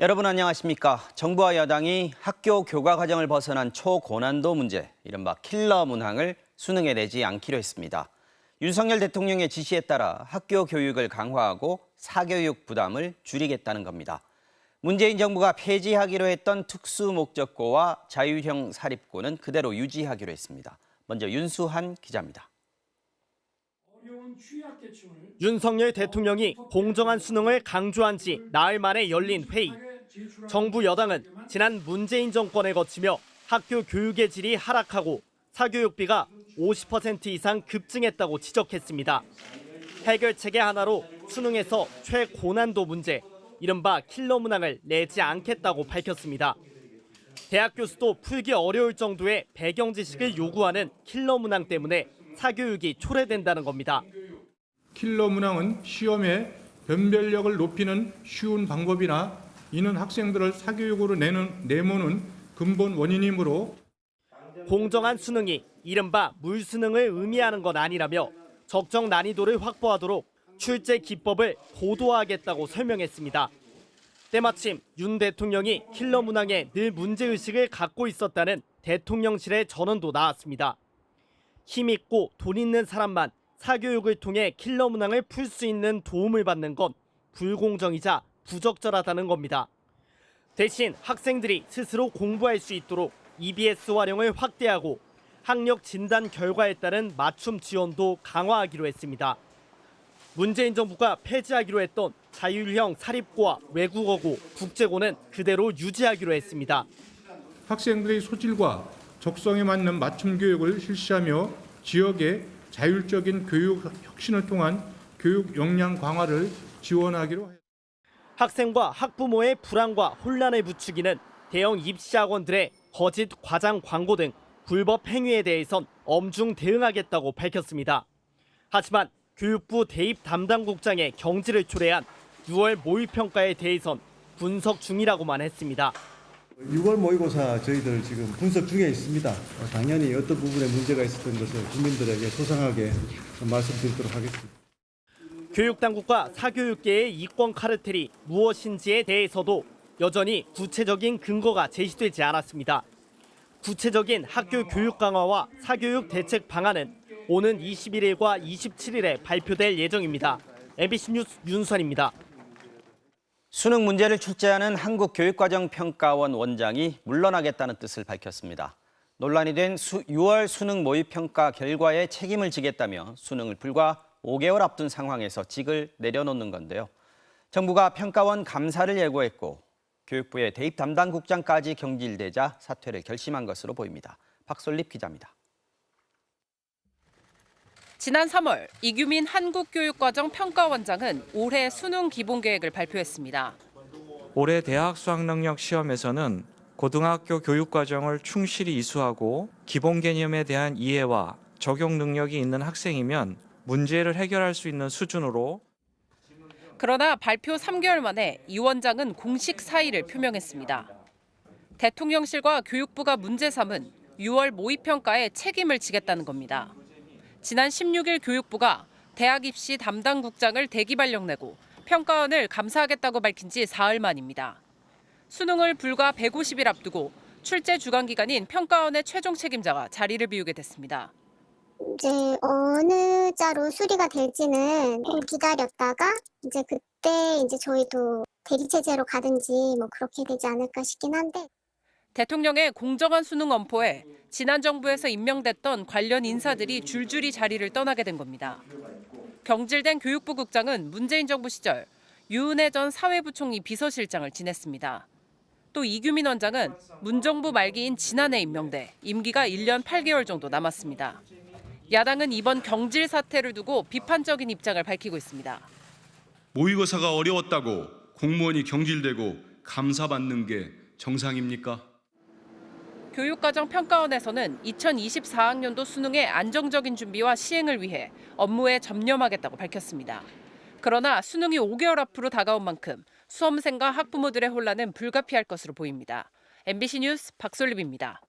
여러분 안녕하십니까? 정부와 여당이 학교 교과 과정을 벗어난 초고난도 문제, 이른바 킬러 문항을 수능에 내지 않기로 했습니다. 윤석열 대통령의 지시에 따라 학교 교육을 강화하고 사교육 부담을 줄이겠다는 겁니다. 문재인 정부가 폐지하기로 했던 특수목적고와 자율형 사립고는 그대로 유지하기로 했습니다. 먼저 윤수한 기자입니다. 윤석열 대통령이 공정한 수능을 강조한 지 나흘 만에 열린 회의. 정부 여당은 지난 문재인 정권에 거치며 학교 교육의 질이 하락하고 사교육비가 50% 이상 급증했다고 지적했습니다. 해결책의 하나로 수능에서 최고난도 문제, 이른바 킬러 문항을 내지 않겠다고 밝혔습니다. 대학 교수도 풀기 어려울 정도의 배경 지식을 요구하는 킬러 문항 때문에 사교육이 초래된다는 겁니다. 킬러 문항은 시험에 변별력을 높이는 쉬운 방법이나 이는 학생들을 사교육으로 내모는 근본 원인이므로 공정한 수능이 이른바 물수능을 의미하는 건 아니라며 적정 난이도를 확보하도록 출제 기법을 고도화하겠다고 설명했습니다. 때마침 윤 대통령이 킬러 문항에 늘 문제의식을 갖고 있었다는 대통령실의 전언도 나왔습니다. 힘 있고 돈 있는 사람만 사교육을 통해 킬러 문항을 풀 수 있는 도움을 받는 건 불공정이자 부적절하다는 겁니다. 대신 학생들이 스스로 공부할 수 있도록 EBS 활용을 확대하고 학력 진단 결과에 따른 맞춤 지원도 강화하기로 했습니다. 문재인 정부가 폐지하기로 했던 자율형 사립고와 외국어고, 국제고는 그대로 유지하기로 했습니다. 학생들의 소질과 적성에 맞는 맞춤 교육을 실시하며 지역의 자율적인 교육 혁신을 통한 교육 역량 강화를 지원하기로 했습니다. 학생과 학부모의 불안과 혼란을 부추기는 대형 입시학원들의 거짓 과장 광고 등 불법 행위에 대해선 엄중 대응하겠다고 밝혔습니다. 하지만 교육부 대입 담당국장의 경지를 초래한 6월 모의평가에 대해선 분석 중이라고만 했습니다. 6월 모의고사 저희들 지금 분석 중에 있습니다. 당연히 어떤 부분에 문제가 있었던 것을 국민들에게 소상하게 말씀드리도록 하겠습니다. 교육당국과 사교육계의 이권 카르텔이 무엇인지에 대해서도 여전히 구체적인 근거가 제시되지 않았습니다. 구체적인 학교 교육 강화와 사교육 대책 방안은 오는 21일과 27일에 발표될 예정입니다. MBC 뉴스 윤수환입니다. 수능 문제를 출제하는 한국교육과정평가원 원장이 물러나겠다는 뜻을 밝혔습니다. 논란이 된 6월 수능 모의평가 결과에 책임을 지겠다며 수능을 불과 5개월 앞둔 상황에서 직을 내려놓는 건데요. 정부가 평가원 감사를 예고했고 교육부의 대입 담당국장까지 경질되자 사퇴를 결심한 것으로 보입니다. 박솔립 기자입니다. 지난 3월 이규민 한국교육과정평가원장은 올해 수능 기본계획을 발표했습니다. 올해 대학 수학능력 시험에서는 고등학교 교육과정을 충실히 이수하고 기본 개념에 대한 이해와 적용 능력이 있는 학생이면 문제를 해결할 수 있는 수준으로. 그러나 발표 3개월 만에 이 원장은 공식 사의를 표명했습니다. 대통령실과 교육부가 문제 삼은 6월 모의평가에 책임을 지겠다는 겁니다. 지난 16일 교육부가 대학 입시 담당국장을 대기 발령 내고 평가원을 감사하겠다고 밝힌 지 사흘 만입니다. 수능을 불과 150일 앞두고 출제 주관 기관인 평가원의 최종 책임자가 자리를 비우게 됐습니다. 이제 어느 자로 수리가 될지는 좀 기다렸다가 이제 그때 이제 저희도 대리 체제로 가든지 뭐 그렇게 되지 않을까 싶긴 한데. 대통령의 공정한 수능 엄포에 지난 정부에서 임명됐던 관련 인사들이 줄줄이 자리를 떠나게 된 겁니다. 경질된 교육부 국장은 문재인 정부 시절 유은혜 전 사회부총리 비서실장을 지냈습니다. 또 이규민 원장은 문정부 말기인 지난해 임명돼 임기가 1년 8개월 정도 남았습니다. 야당은 이번 경질 사태를 두고 비판적인 입장을 밝히고 있습니다. 모의고사가 어려웠다고 공무원이 경질되고 감사받는 게 정상입니까? 교육과정평가원에서는 2024학년도 수능의 안정적인 준비와 시행을 위해 업무에 전념하겠다고 밝혔습니다. 그러나 수능이 5개월 앞으로 다가온 만큼 수험생과 학부모들의 혼란은 불가피할 것으로 보입니다. MBC 뉴스 박솔립입니다.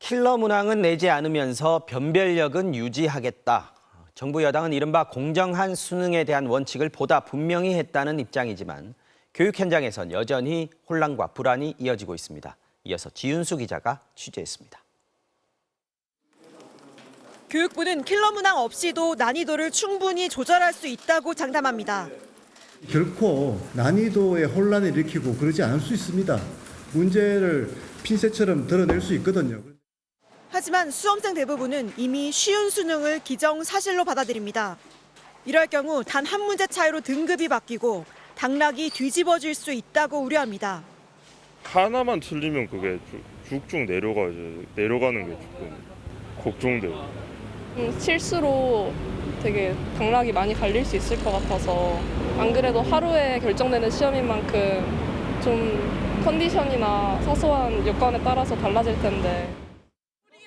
킬러 문항은 내지 않으면서 변별력은 유지하겠다. 정부 여당은 이른바 공정한 수능에 대한 원칙을 보다 분명히 했다는 입장이지만 교육 현장에선 여전히 혼란과 불안이 이어지고 있습니다. 이어서 지윤수 기자가 취재했습니다. 교육부는 킬러 문항 없이도 난이도를 충분히 조절할 수 있다고 장담합니다. 결코 난이도에 혼란을 일으키고 그러지 않을 수 있습니다. 문제를 핀셋처럼 드러낼 수 있거든요. 하지만 수험생 대부분은 이미 쉬운 수능을 기정사실로 받아들입니다. 이럴 경우 단 한 문제 차이로 등급이 바뀌고 당락이 뒤집어질 수 있다고 우려합니다. 하나만 틀리면 그게 쭉쭉 내려가는 게 조금 걱정돼요. 실수로 되게 당락이 많이 갈릴 수 있을 것 같아서 안 그래도 하루에 결정되는 시험인 만큼 좀 컨디션이나 사소한 여건에 따라서 달라질 텐데.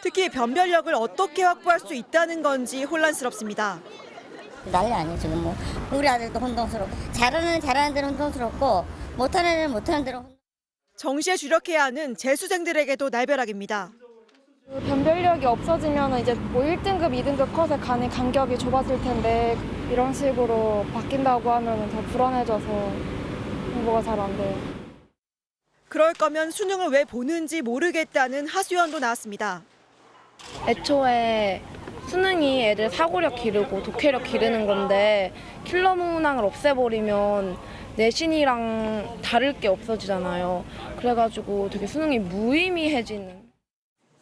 특히 변별력을 어떻게 확보할 수 있다는 건지 혼란스럽습니다. 난리 아니에요 지금. 뭐 우리 아들도 혼동스럽고 잘하는 데는 혼동스럽고 못하는 애는 못하는 대로. 정시에 주력해야 하는 재수생들에게도 날벼락입니다. 변별력이 없어지면 이제 뭐 1등급, 2등급 컷에 간의 간격이 좁아질 텐데 이런 식으로 바뀐다고 하면 더 불안해져서 공부가 잘 안 돼요. 그럴 거면 수능을 왜 보는지 모르겠다는 하수연도 나왔습니다. 애초에 수능이 애들 사고력 기르고 독해력 기르는 건데 킬러 문항을 없애버리면 내신이랑 다를 게 없어지잖아요. 그래가지고 되게 수능이 무의미해지는.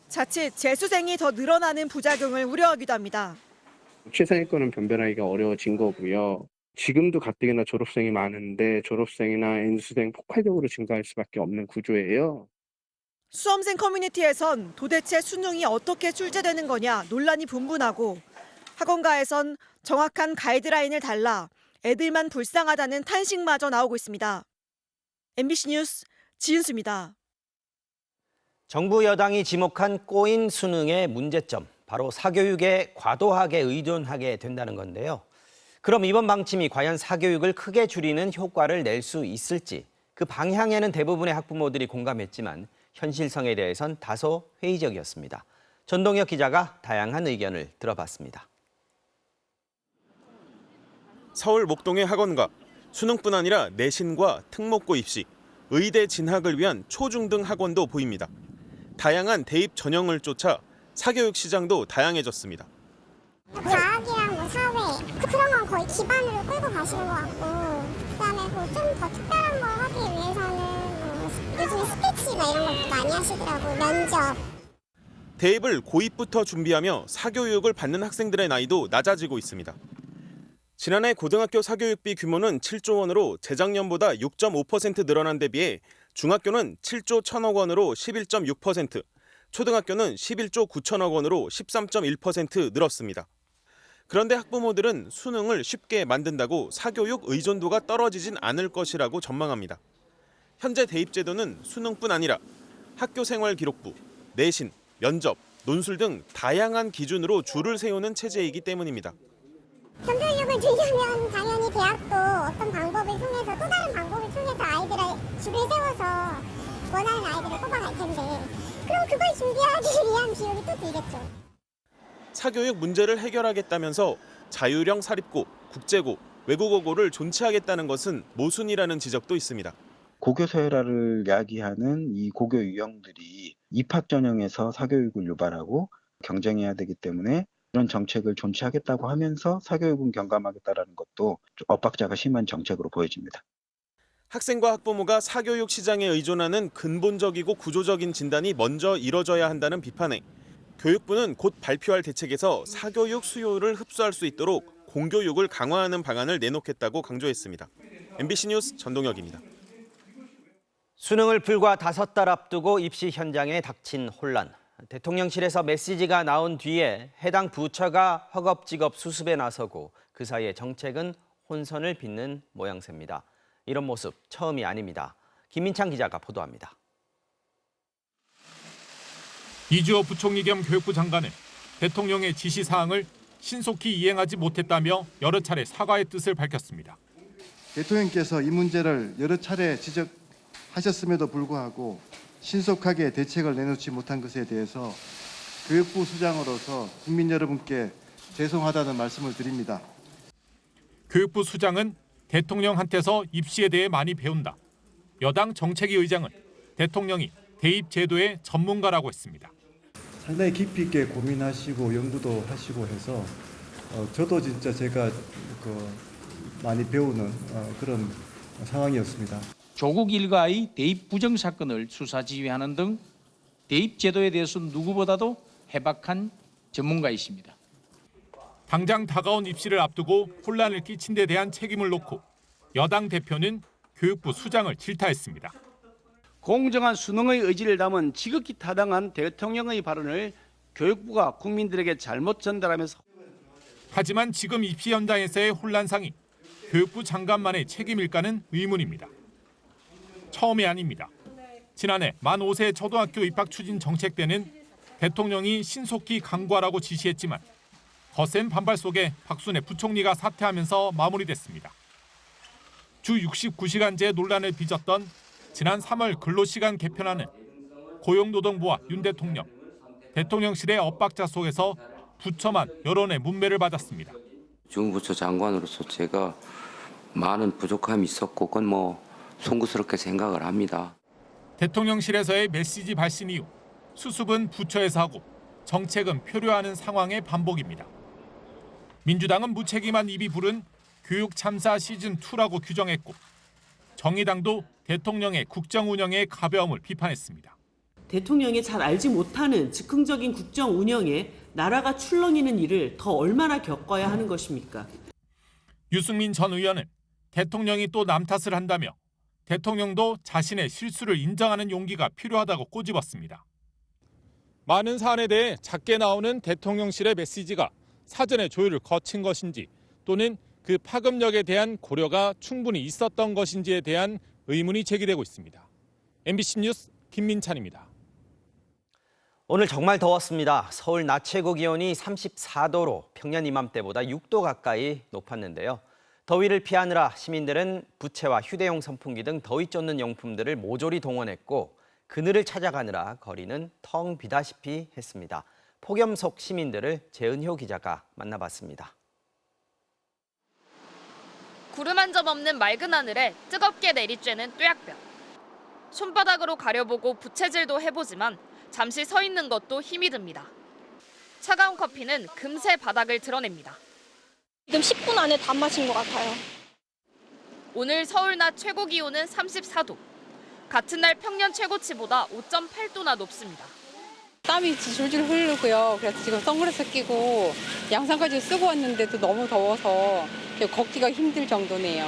자칫 재수생이 더 늘어나는 부작용을 우려하기도 합니다. 최상위권은 변별하기가 어려워진 거고요. 지금도 가뜩이나 졸업생이 많은데 졸업생이나 N수생 폭발적으로 증가할 수밖에 없는 구조예요. 수험생 커뮤니티에선 도대체 수능이 어떻게 출제되는 거냐 논란이 분분하고 학원가에선 정확한 가이드라인을 달라 애들만 불쌍하다는 탄식마저 나오고 있습니다. MBC 뉴스 지윤수입니다. 정부 여당이 지목한 꼬인 수능의 문제점, 바로 사교육에 과도하게 의존하게 된다는 건데요. 그럼 이번 방침이 과연 사교육을 크게 줄이는 효과를 낼 수 있을지, 그 방향에는 대부분의 학부모들이 공감했지만 현실성에 대해선 다소 회의적이었습니다. 전동혁 기자가 다양한 의견을 들어봤습니다. 서울 목동의 학원가, 수능뿐 아니라 내신과 특목고 입시, 의대 진학을 위한 초중등 학원도 보입니다. 다양한 대입 전형을 쫓아 사교육 시장도 다양해졌습니다. 과학이랑 뭐 사회 그런 건 거의 기반으로 끌고 가시는 것 같고, 그다음에 뭐 좀 더 특별한 걸 하기 위해서는 뭐 요즘에 스피치나 이런 것도 많이 하시더라고요. 면접. 대입을 고2부터 준비하며 사교육을 받는 학생들의 나이도 낮아지고 있습니다. 지난해 고등학교 사교육비 규모는 7조 원으로 재작년보다 6.5% 늘어난 데 비해 중학교는 7조 1천억 원으로 11.6%, 초등학교는 11조 9천억 원으로 13.1% 늘었습니다. 그런데 학부모들은 수능을 쉽게 만든다고 사교육 의존도가 떨어지진 않을 것이라고 전망합니다. 현재 대입 제도는 수능뿐 아니라 학교 생활 기록부, 내신, 면접, 논술 등 다양한 기준으로 줄을 세우는 체제이기 때문입니다. 변별력을 줄이려면 당연히 대학도 어떤 방법을 통해서 또 다른 방법을 통해서 아이들을 줄을 세워서 원하는 아이들을 뽑아갈 텐데, 그럼 그걸 준비하기 위한 비용이 또 들겠죠. 사교육 문제를 해결하겠다면서 자율형 사립고, 국제고, 외국어고를 존치하겠다는 것은 모순이라는 지적도 있습니다. 고교 서열화를 야기하는 이 고교 유형들이 입학 전형에서 사교육을 유발하고 경쟁해야 되기 때문에 이런 정책을 존치하겠다고 하면서 사교육은 경감하겠다라는 것도 엇박자가 심한 정책으로 보여집니다. 학생과 학부모가 사교육 시장에 의존하는 근본적이고 구조적인 진단이 먼저 이뤄져야 한다는 비판에 교육부는 곧 발표할 대책에서 사교육 수요를 흡수할 수 있도록 공교육을 강화하는 방안을 내놓겠다고 강조했습니다. MBC 뉴스 전동혁입니다. 수능을 불과 5달 앞두고 입시 현장에 닥친 혼란. 대통령실에서 메시지가 나온 뒤에 해당 부처가 허겁지겁 수습에 나서고 그 사이에 정책은 혼선을 빚는 모양새입니다. 이런 모습 처음이 아닙니다. 김민창 기자가 보도합니다. 이주호 부총리 겸 교육부 장관은 대통령의 지시사항을 신속히 이행하지 못했다며 여러 차례 사과의 뜻을 밝혔습니다. 대통령께서 이 문제를 여러 차례 지적하셨음에도 불구하고 신속하게 대책을 내놓지 못한 것에 대해서 교육부 수장으로서 국민 여러분께 죄송하다는 말씀을 드립니다. 교육부 수장은 대통령한테서 입시에 대해 많이 배운다. 여당 정책위 의장은 대통령이 대입 제도의 전문가라고 했습니다. 상당히 깊이 있게 고민하시고 연구도 하시고 해서 저도 진짜 제가 많이 배우는 그런 상황이었습니다. 조국 일가의 대입 부정 사건을 수사 지휘하는 등 대입 제도에 대해서 누구보다도 해박한 전문가이십니다. 당장 다가온 입시를 앞두고 혼란을 끼친 데 대한 책임을 놓고 여당 대표는 교육부 수장을 질타했습니다. 공정한 수능의 의지를 담은 지극히 타당한 대통령의 발언을 교육부가 국민들에게 잘못 전달하면서 하지만 지금 입시 현장에서의 혼란상이 교육부 장관만의 책임일까는 의문입니다. 처음이 아닙니다. 지난해 만 5세 초등학교 입학 추진 정책 때는 대통령이 신속히 강구하라고 지시했지만 거센 반발 속에 박순애 부총리가 사퇴하면서 마무리됐습니다. 주 69시간제 논란을 빚었던 지난 3월 근로시간 개편안은 고용노동부와 윤 대통령, 대통령실의 엇박자 속에서 부처만 여론의 문매를 받았습니다. 주무부처 장관으로서 제가 많은 부족함이 있었고 그건 송구스럽게 생각을 합니다. 대통령실에서의 메시지 발신 이후 수습은 부처에서 하고 정책은 표류하는 상황의 반복입니다. 민주당은 무책임한 입이 부른 교육 참사 시즌2라고 규정했고 정의당도 대통령의 국정 운영의 가벼움을 비판했습니다. 대통령이 잘 알지 못하는 즉흥적인 국정 운영에 나라가 출렁이는 일을 더 얼마나 겪어야 하는 것입니까? 유승민 전 의원은 대통령이 또 남 탓을 한다며 대통령도 자신의 실수를 인정하는 용기가 필요하다고 꼬집었습니다. 많은 사안에 대해 작게 나오는 대통령실의 메시지가 사전에 조율을 거친 것인지 또는 그 파급력에 대한 고려가 충분히 있었던 것인지에 대한 의문이 제기되고 있습니다. MBC 뉴스 김민찬입니다. 오늘 정말 더웠습니다. 서울 낮 최고 기온이 34도로 평년 이맘때보다 6도 가까이 높았는데요. 더위를 피하느라 시민들은 부채와 휴대용 선풍기 등 더위 쫓는 용품들을 모조리 동원했고 그늘을 찾아가느라 거리는 텅 비다시피 했습니다. 폭염 속 시민들을 재은효 기자가 만나봤습니다. 구름 한 점 없는 맑은 하늘에 뜨겁게 내리쬐는 뙤약볕. 손바닥으로 가려보고 부채질도 해보지만 잠시 서 있는 것도 힘이 듭니다. 차가운 커피는 금세 바닥을 드러냅니다. 지금 10분 안에 다 마신 것 같아요. 오늘 서울 낮 최고 기온은 34도. 같은 날 평년 최고치보다 5.8도나 높습니다. 땀이 줄줄 흐르고요. 그래서 지금 선글라스 끼고 양산까지 쓰고 왔는데도 너무 더워서 걷기가 힘들 정도네요.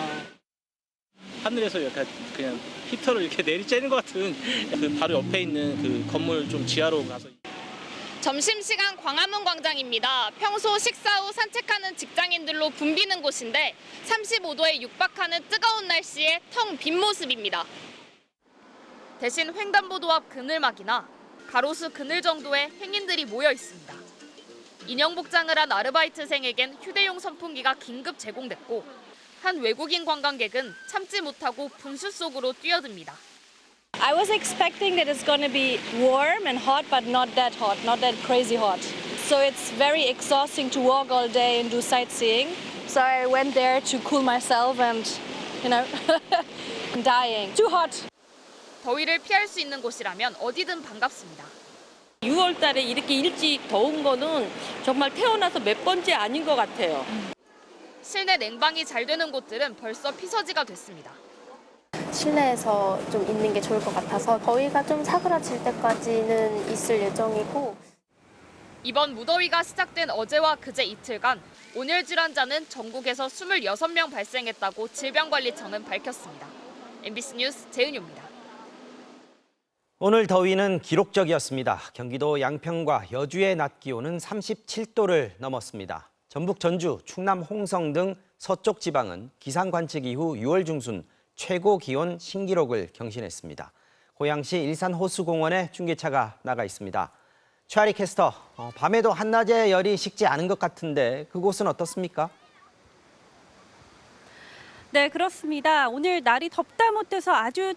하늘에서 약간 그냥 히터를 이렇게 내리쬐는 것 같은 그 바로 옆에 있는 그 건물 좀 지하로 가서. 점심시간 광화문 광장입니다. 평소 식사 후 산책하는 직장인들로 붐비는 곳인데 35도에 육박하는 뜨거운 날씨에 텅 빈 모습입니다. 대신 횡단보도 앞 그늘막이나 가로수 그늘 정도의 행인들이 모여 있습니다. 인형 복장을 한 아르바이트생에겐 휴대용 선풍기가 긴급 제공됐고 한 외국인 관광객은 참지 못하고 분수 속으로 뛰어듭니다. I was expecting that it's going to be warm and hot, but not that hot, not that crazy hot. So it's very exhausting to walk all day and do sightseeing. So I went there to cool myself and, I'm dying. Too hot. 더위를 피할 수 있는 곳이라면 어디든 반갑습니다. 6월 달에 이렇게 일찍 더운 거는 정말 태어나서 몇 번째 아닌 것 같아요. 실내 냉방이 잘 되는 곳들은 벌써 피서지가 됐습니다. 실내에서 좀 있는 게 좋을 것 같아서 더위가 좀 사그라질 때까지는 있을 예정이고. 이번 무더위가 시작된 어제와 그제 이틀간 온열 질환자는 전국에서 26명 발생했다고 질병관리청은 밝혔습니다. MBC 뉴스 재은유입니다. 오늘 더위는 기록적이었습니다. 경기도 양평과 여주의 낮 기온은 37도를 넘었습니다. 전북 전주, 충남 홍성 등 서쪽 지방은 기상 관측 이후 6월 중순 최고 기온 신기록을 경신했습니다. 고양시 일산호수공원에 중계차가 나가 있습니다. 최아리 캐스터, 밤에도 한낮에 열이 식지 않은 것 같은데 그곳은 어떻습니까? 네, 그렇습니다. 오늘 날이 덥다 못해서 아주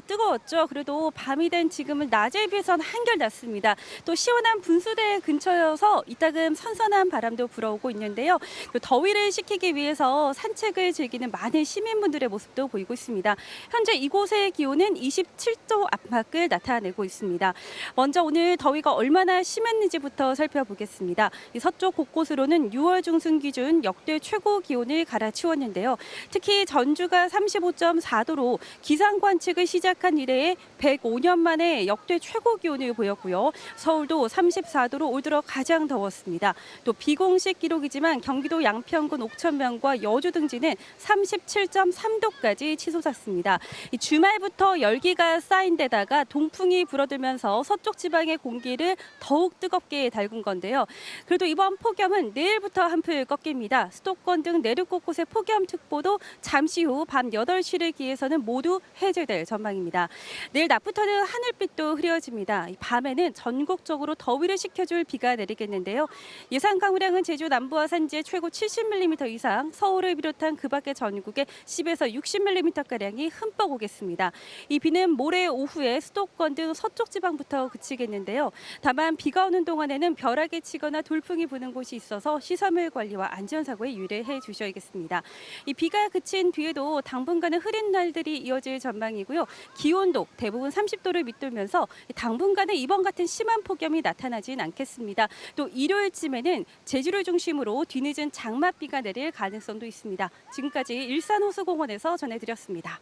뜨거웠죠. 그래도 밤이 된 지금은 낮에 비해서는 한결 낫습니다. 또 시원한 분수대 근처여서 이따금 선선한 바람도 불어오고 있는데요. 또 더위를 식히기 위해서 산책을 즐기는 많은 시민분들의 모습도 보이고 있습니다. 현재 이곳의 기온은 27도 안팎을 나타내고 있습니다. 먼저 오늘 더위가 얼마나 심했는지부터 살펴보겠습니다. 이 서쪽 곳곳으로는 6월 중순 기준 역대 최고 기온을 갈아치웠는데요. 특히 전주가 35.4도로 기상 관측을 시작한 이래에 105년 만에 역대 최고 기온을 보였고요. 서울도 34도로 올 들어 가장 더웠습니다. 또 비공식 기록이지만 경기도 양평군 옥천면과 여주 등지는 37.3도까지 치솟았습니다. 이 주말부터 열기가 쌓인 데다가 동풍이 불어들면서 서쪽 지방의 공기를 더욱 뜨겁게 달군 건데요. 그래도 이번 폭염은 내일부터 한풀 꺾입니다. 수도권 등 내륙 곳곳의 폭염특보도 잠시 후 밤 8시를 기해서는 모두 해제될 전망입니다. 내일 낮부터는 하늘빛도 흐려집니다. 밤에는 전국적으로 더위를 식혀줄 비가 내리겠는데요. 예상 강우량은 제주 남부와 산지에 최고 70mm 이상, 서울을 비롯한 그 밖의 전국에 10에서 60mm가량이 흠뻑 오겠습니다. 이 비는 모레 오후에 수도권 등 서쪽 지방부터 그치겠는데요. 다만 비가 오는 동안에는 벼락이 치거나 돌풍이 부는 곳이 있어서 시설물 관리와 안전사고에 유의해 주셔야겠습니다. 이 비가 그친 뒤에도 당분간은 흐린 날들이 이어질 전망이고요. 기온도 대부분 30도를 밑돌면서 당분간은 이번 같은 심한 폭염이 나타나진 않겠습니다. 또 일요일쯤에는 제주를 중심으로 뒤늦은 장맛비가 내릴 가능성도 있습니다. 지금까지 일산호수공원에서 전해드렸습니다.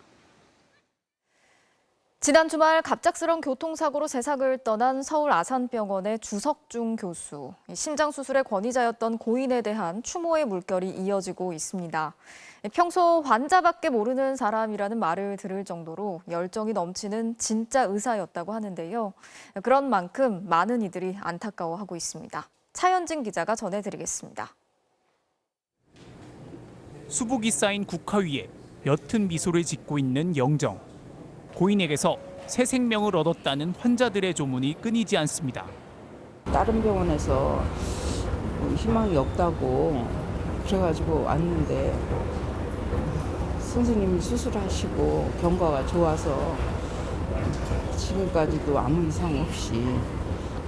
지난 주말 갑작스런 교통사고로 세상을 떠난 서울 아산병원의 주석중 교수. 심장 수술의 권위자였던 고인에 대한 추모의 물결이 이어지고 있습니다. 평소 환자밖에 모르는 사람이라는 말을 들을 정도로 열정이 넘치는 진짜 의사였다고 하는데요. 그런 만큼 많은 이들이 안타까워하고 있습니다. 차현진 기자가 전해드리겠습니다. 수복이 쌓인 국화위에 옅은 미소를 짓고 있는 영정. 고인에게서 새 생명을 얻었다는 환자들의 조문이 끊이지 않습니다. 다른 병원에서 희망이 없다고 그래가지고 왔는데 선생님이 수술하시고 경과가 좋아서 지금까지도 아무 이상 없이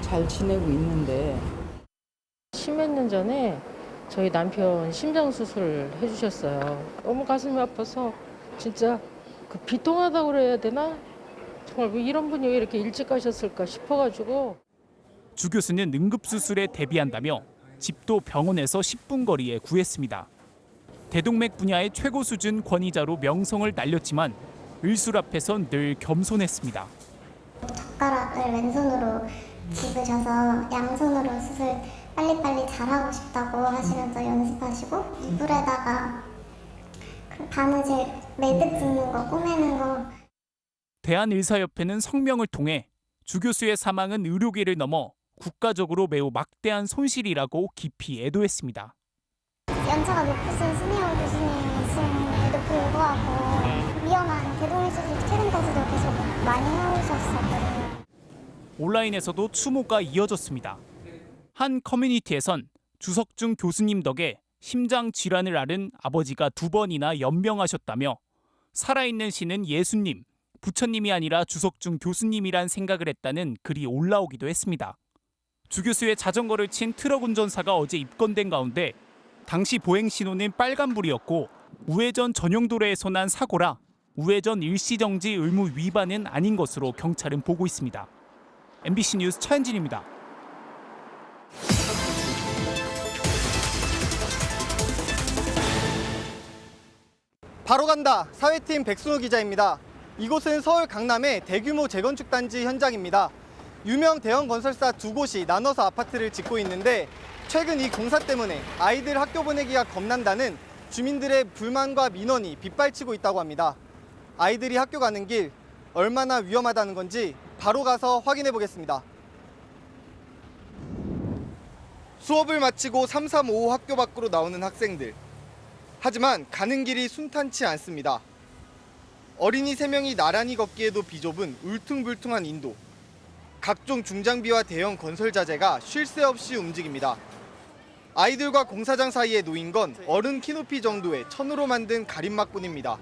잘 지내고 있는데 10몇 년 전에 저희 남편 심장 수술을 해주셨어요. 너무 가슴이 아파서 진짜 비통하다고 그래야 되나? 정말 왜 이런 분이 왜 이렇게 일찍 가셨을까 싶어가지고. 주 교수는 응급수술에 대비한다며 집도 병원에서 10분 거리에 구했습니다. 대동맥 분야의 최고 수준 권위자로 명성을 날렸지만 의술 앞에선 늘 겸손했습니다. 젓가락을 왼손으로 집으셔서 양손으로 수술 빨리빨리 잘하고 싶다고 하시면서 연습하시고 이불에다가 바느질 매듭 짓는 거 꼬매는 거. 대한의사협회는 성명을 통해 주 교수의 사망은 의료계를 넘어 국가적으로 매우 막대한 손실이라고 깊이 애도했습니다. 연차가 높으신 시니어 교수님이신데도 불구하고 위험한 대동맥 수술 최근까지도 계속 많이 해오셨었거든요. 온라인에서도 추모가 이어졌습니다. 한 커뮤니티에선 주석중 교수님 덕에 심장 질환을 앓은 아버지가 2번이나 연명하셨다며 살아있는 신은 예수님, 부처님이 아니라 주석중 교수님이란 생각을 했다는 글이 올라오기도 했습니다. 주 교수의 자전거를 친 트럭 운전사가 어제 입건된 가운데 당시 보행 신호는 빨간불이었고 우회전 전용 도로에서 난 사고라 우회전 일시정지 의무 위반은 아닌 것으로 경찰은 보고 있습니다. MBC 뉴스 차현진입니다. 바로 간다. 사회팀 백순호 기자입니다. 이곳은 서울 강남의 대규모 재건축 단지 현장입니다. 유명 대형 건설사 2곳이 나눠서 아파트를 짓고 있는데 최근 이 공사 때문에 아이들 학교 보내기가 겁난다는 주민들의 불만과 민원이 빗발치고 있다고 합니다. 아이들이 학교 가는 길 얼마나 위험하다는 건지 바로 가서 확인해 보겠습니다. 수업을 마치고 335 학교 밖으로 나오는 학생들. 하지만 가는 길이 순탄치 않습니다. 어린이 3명이 나란히 걷기에도 비좁은 울퉁불퉁한 인도. 각종 중장비와 대형 건설 자재가 쉴 새 없이 움직입니다. 아이들과 공사장 사이에 놓인 건 어른 키높이 정도의 천으로 만든 가림막뿐입니다.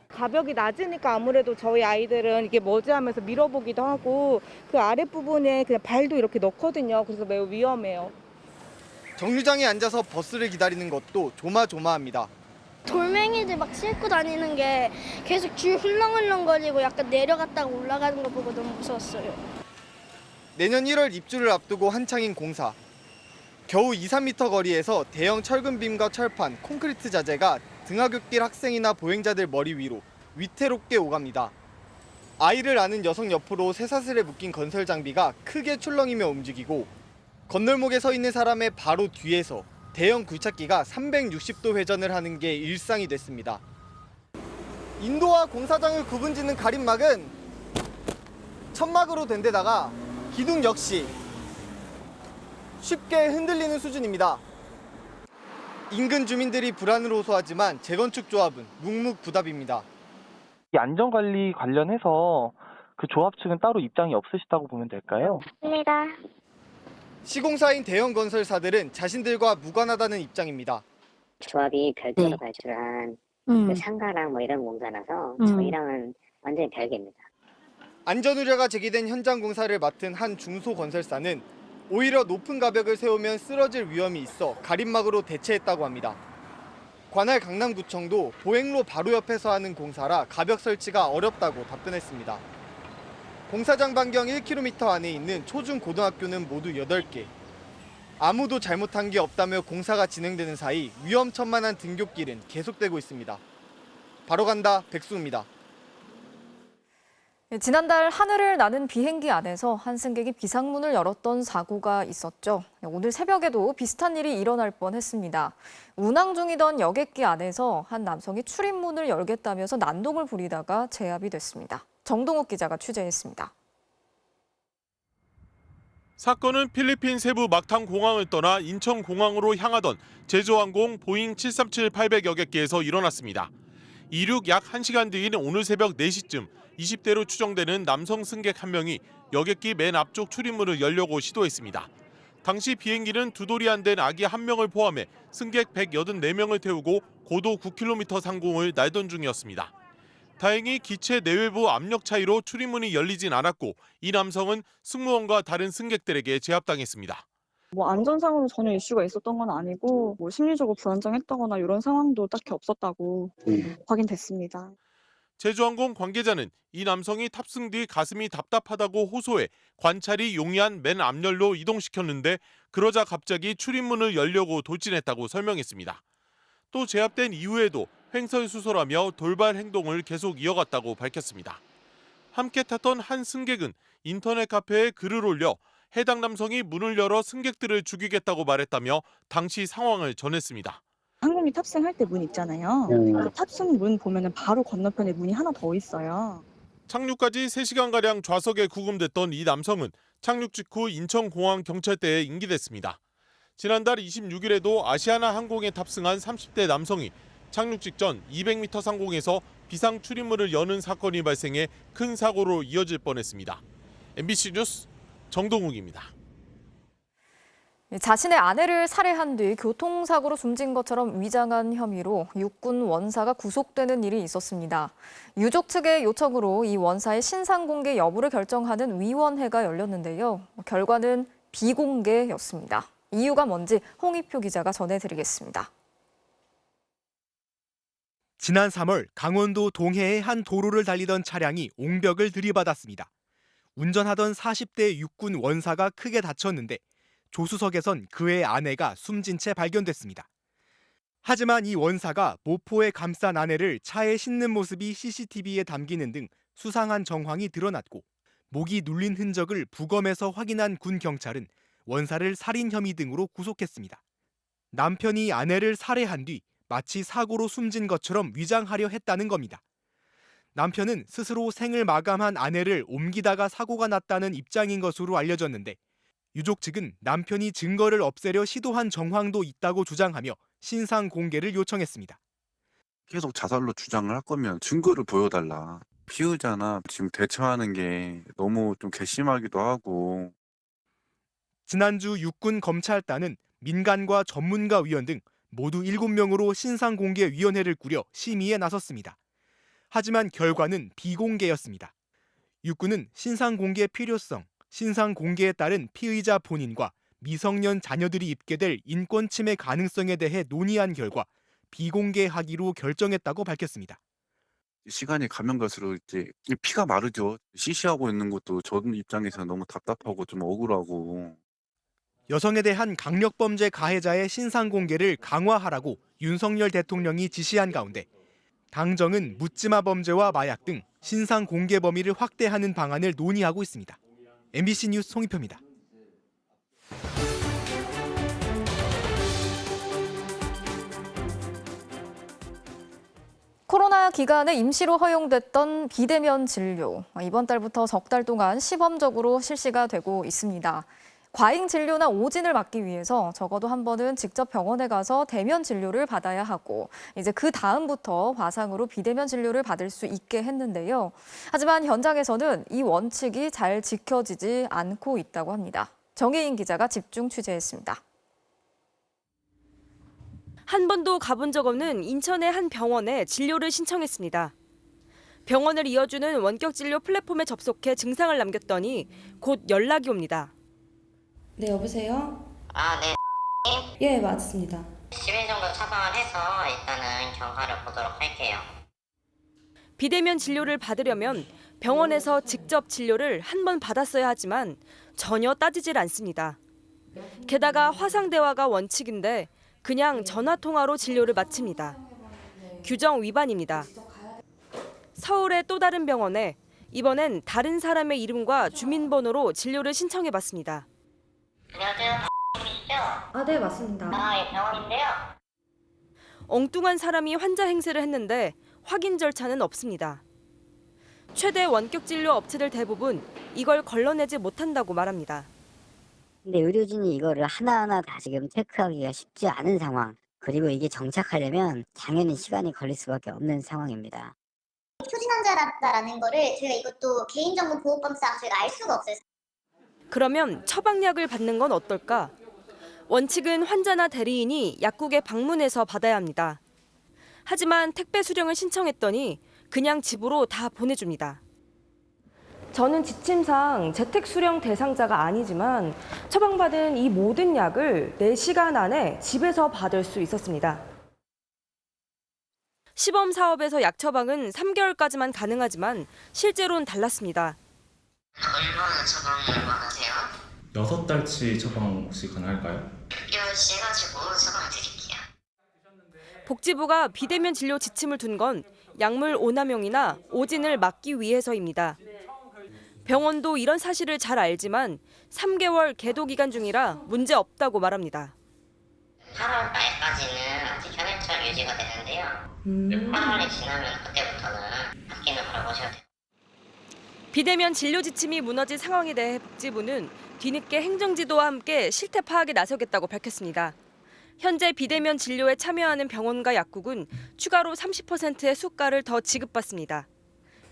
가벽이 낮으니까 아무래도 저희 아이들은 이게 머지하면서 밀어보기도 하고 그 아랫부분에 그냥 발도 이렇게 넣거든요. 그래서 매우 위험해요. 정류장에 앉아서 버스를 기다리는 것도 조마조마합니다. 돌멩이들 막 싣고 다니는 게 계속 줄 흘렁흘렁거리고 약간 내려갔다가 올라가는 거 보고 너무 무서웠어요. 내년 1월 입주를 앞두고 한창인 공사. 겨우 2-3m 거리에서 대형 철근빔과 철판, 콘크리트 자재가 등하굣길 학생이나 보행자들 머리 위로 위태롭게 오갑니다. 아이를 안은 여성 옆으로 쇠사슬에 묶인 건설 장비가 크게 출렁이며 움직이고 건널목에 서 있는 사람의 바로 뒤에서 대형 굴착기가 360도 회전을 하는 게 일상이 됐습니다. 인도와 공사장을 구분짓는 가림막은 천막으로 된 데다가 기둥 역시 쉽게 흔들리는 수준입니다. 인근 주민들이 불안을 호소하지만 재건축 조합은 묵묵부답입니다. 이 안전관리 관련해서 그 조합 측은 따로 입장이 없으시다고 보면 될까요? 입니다. 시공사인 대형 건설사들은 자신들과 무관하다는 입장입니다. 조합이 별도로 발주한 그 상가랑 뭐 이런 공사라서 저희랑은 완전히 별개입니다. 안전 우려가 제기된 현장 공사를 맡은 한 중소건설사는 오히려 높은 가벽을 세우면 쓰러질 위험이 있어 가림막으로 대체했다고 합니다. 관할 강남구청도 보행로 바로 옆에서 하는 공사라 가벽 설치가 어렵다고 답변했습니다. 공사장 반경 1km 안에 있는 초중 고등학교는 모두 8개. 아무도 잘못한 게 없다며 공사가 진행되는 사이 위험천만한 등굣길은 계속되고 있습니다. 바로 간다 백수입니다. 지난달 하늘을 나는 비행기 안에서 한 승객이 비상문을 열었던 사고가 있었죠. 오늘 새벽에도 비슷한 일이 일어날 뻔했습니다. 운항 중이던 여객기 안에서 한 남성이 출입문을 열겠다면서 난동을 부리다가 제압이 됐습니다. 정동욱 기자가 취재했습니다. 사건은 필리핀 세부 막탕 공항을 떠나 인천 공항으로 향하던 제주항공 보잉 737-800 여객기에서 일어났습니다. 이륙 약 1시간 뒤인 오늘 새벽 4시쯤 20대로 추정되는 남성 승객 한 명이 여객기 맨 앞쪽 출입문을 열려고 시도했습니다. 당시 비행기는 두돌이 안 된 아기 1명을 포함해 승객 184명을 태우고 고도 9km 상공을 날던 중이었습니다. 다행히 기체 내외부 압력 차이로 출입문이 열리진 않았고 이 남성은 승무원과 다른 승객들에게 제압당했습니다. 안전상으로 전혀 이슈가 있었던 건 아니고 심리적으로 불안정했다거나 이런 상황도 딱히 없었다고 확인됐습니다. 제주항공 관계자는 이 남성이 탑승 뒤 가슴이 답답하다고 호소해 관찰이 용이한 맨 앞열로 이동시켰는데 그러자 갑자기 출입문을 열려고 돌진했다고 설명했습니다. 또 제압된 이후에도 횡설수설하며 돌발 행동을 계속 이어갔다고 밝혔습니다. 함께 탔던 한 승객은 인터넷 카페에 글을 올려 해당 남성이 문을 열어 승객들을 죽이겠다고 말했다며 당시 상황을 전했습니다. 항공기 탑승할 때 문 있잖아요. 그 탑승 문 보면 바로 건너편에 문이 하나 더 있어요. 착륙까지 3시간가량 좌석에 구금됐던 이 남성은 착륙 직후 인천공항 경찰대에 인기됐습니다. 지난달 26일에도 아시아나 항공에 탑승한 30대 남성이 착륙 직전 200m 상공에서 비상 출입문을 여는 사건이 발생해 큰 사고로 이어질 뻔했습니다. MBC 뉴스 정동욱입니다. 자신의 아내를 살해한 뒤 교통사고로 숨진 것처럼 위장한 혐의로 육군 원사가 구속되는 일이 있었습니다. 유족 측의 요청으로 이 원사의 신상 공개 여부를 결정하는 위원회가 열렸는데요. 결과는 비공개였습니다. 이유가 뭔지 홍익표 기자가 전해드리겠습니다. 지난 3월 강원도 동해의 한 도로를 달리던 차량이 옹벽을 들이받았습니다. 운전하던 40대 육군 원사가 크게 다쳤는데 조수석에선 그의 아내가 숨진 채 발견됐습니다. 하지만 이 원사가 모포에 감싼 아내를 차에 싣는 모습이 CCTV에 담기는 등 수상한 정황이 드러났고 목이 눌린 흔적을 부검에서 확인한 군 경찰은 원사를 살인 혐의 등으로 구속했습니다. 남편이 아내를 살해한 뒤 마치 사고로 숨진 것처럼 위장하려 했다는 겁니다. 남편은 스스로 생을 마감한 아내를 옮기다가 사고가 났다는 입장인 것으로 알려졌는데 유족 측은 남편이 증거를 없애려 시도한 정황도 있다고 주장하며 신상 공개를 요청했습니다. 계속 자살로 주장을 할 거면 증거를 보여달라. 피의자나 지금 대처하는 게 너무 좀 괘씸하기도 하고. 지난주 육군 검찰단은 민간과 전문가 위원 등 모두 7명으로 신상공개위원회를 꾸려 심의에 나섰습니다. 하지만 결과는 비공개였습니다. 육군은 신상공개 필요성, 신상공개에 따른 피의자 본인과 미성년 자녀들이 입게 될 인권 침해 가능성에 대해 논의한 결과 비공개하기로 결정했다고 밝혔습니다. 시간이 가면 갈수록 이제 피가 마르죠. 시시하고 있는 것도 저 입장에서 너무 답답하고 좀 억울하고. 여성에 대한 강력범죄 가해자의 신상공개를 강화하라고 윤석열 대통령이 지시한 가운데 당정은 묻지마 범죄와 마약 등 신상공개 범위를 확대하는 방안을 논의하고 있습니다. MBC 뉴스 송희표입니다. 코로나 기간에 임시로 허용됐던 비대면 진료, 이번 달부터 석 달 동안 시범적으로 실시가 되고 있습니다. 과잉 진료나 오진을 막기 위해서 적어도 한 번은 직접 병원에 가서 대면 진료를 받아야 하고 이제 그 다음부터 화상으로 비대면 진료를 받을 수 있게 했는데요. 하지만 현장에서는 이 원칙이 잘 지켜지지 않고 있다고 합니다. 정혜인 기자가 집중 취재했습니다. 한 번도 가본 적 없는 인천의 한 병원에 진료를 신청했습니다. 병원을 이어주는 원격 진료 플랫폼에 접속해 증상을 남겼더니 곧 연락이 옵니다. 네, 여보세요? 아, 네. 예, 맞습니다. 10일 정도 처방을 해서 일단은 경과를 보도록 할게요. 비대면 진료를 받으려면 병원에서 직접 진료를 한 번 받았어야 하지만 전혀 따지질 않습니다. 게다가 화상 대화가 원칙인데 그냥 전화 통화로 진료를 마칩니다. 규정 위반입니다. 서울의 또 다른 병원에 이번엔 다른 사람의 이름과 주민번호로 진료를 신청해봤습니다. 안녕하세요. 분이시죠? 아, 네, 맞습니다. 아, 예, 병원인데요. 엉뚱한 사람이 환자 행세를 했는데 확인 절차는 없습니다. 최대 원격 진료 업체들 대부분 이걸 걸러내지 못한다고 말합니다. 근데 의료진이 이거를 하나하나 다 지금 체크하기가 쉽지 않은 상황. 그리고 이게 정착하려면 당연히 시간이 걸릴 수밖에 없는 상황입니다. 표준 환자라는 거를 저희가 이것도 개인정보보호법상 저희가 알 수가 없어요. 그러면 처방약을 받는 건 어떨까? 원칙은 환자나 대리인이 약국에 방문해서 받아야 합니다. 하지만 택배 수령을 신청했더니 그냥 집으로 다 보내줍니다. 저는 지침상 재택 수령 대상자가 아니지만 처방받은 이 모든 약을 4시간 안에 집에서 받을 수 있었습니다. 시범 사업에서 약 처방은 3개월까지만 가능하지만 실제로는 달랐습니다. 얼마나 처방을 원하세요? 6달치 처방 혹시 가능할까요? 6개월치 해가지고 처방을 드릴게요. 복지부가 비대면 진료 지침을 둔 건 약물 오남용이나 오진을 막기 위해서입니다. 병원도 이런 사실을 잘 알지만 3개월 계도 기간 중이라 문제 없다고 말합니다. 8월 말까지는 아직 현행처럼 유지가 되는데요. 8월이 지나면 그때부터는 바뀌는 거라고 보셔도 돼요. 비대면 진료 지침이 무너진 상황에 대해 복지부는 뒤늦게 행정지도와 함께 실태 파악에 나서겠다고 밝혔습니다. 현재 비대면 진료에 참여하는 병원과 약국은 추가로 30%의 수가를 더 지급받습니다.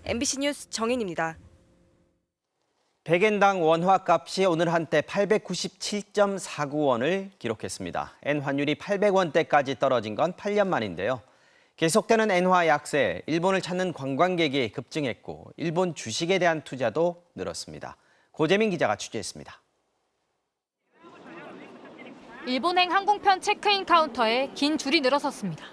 MBC 뉴스 정인입니다. 백엔당 원화값이 오늘 한때 897.49원을 기록했습니다. 엔 환율이 800원대까지 떨어진 건 8년 만인데요. 계속되는 엔화 약세, 일본을 찾는 관광객이 급증했고 일본 주식에 대한 투자도 늘었습니다. 고재민 기자가 취재했습니다. 일본행 항공편 체크인 카운터에 긴 줄이 늘어섰습니다.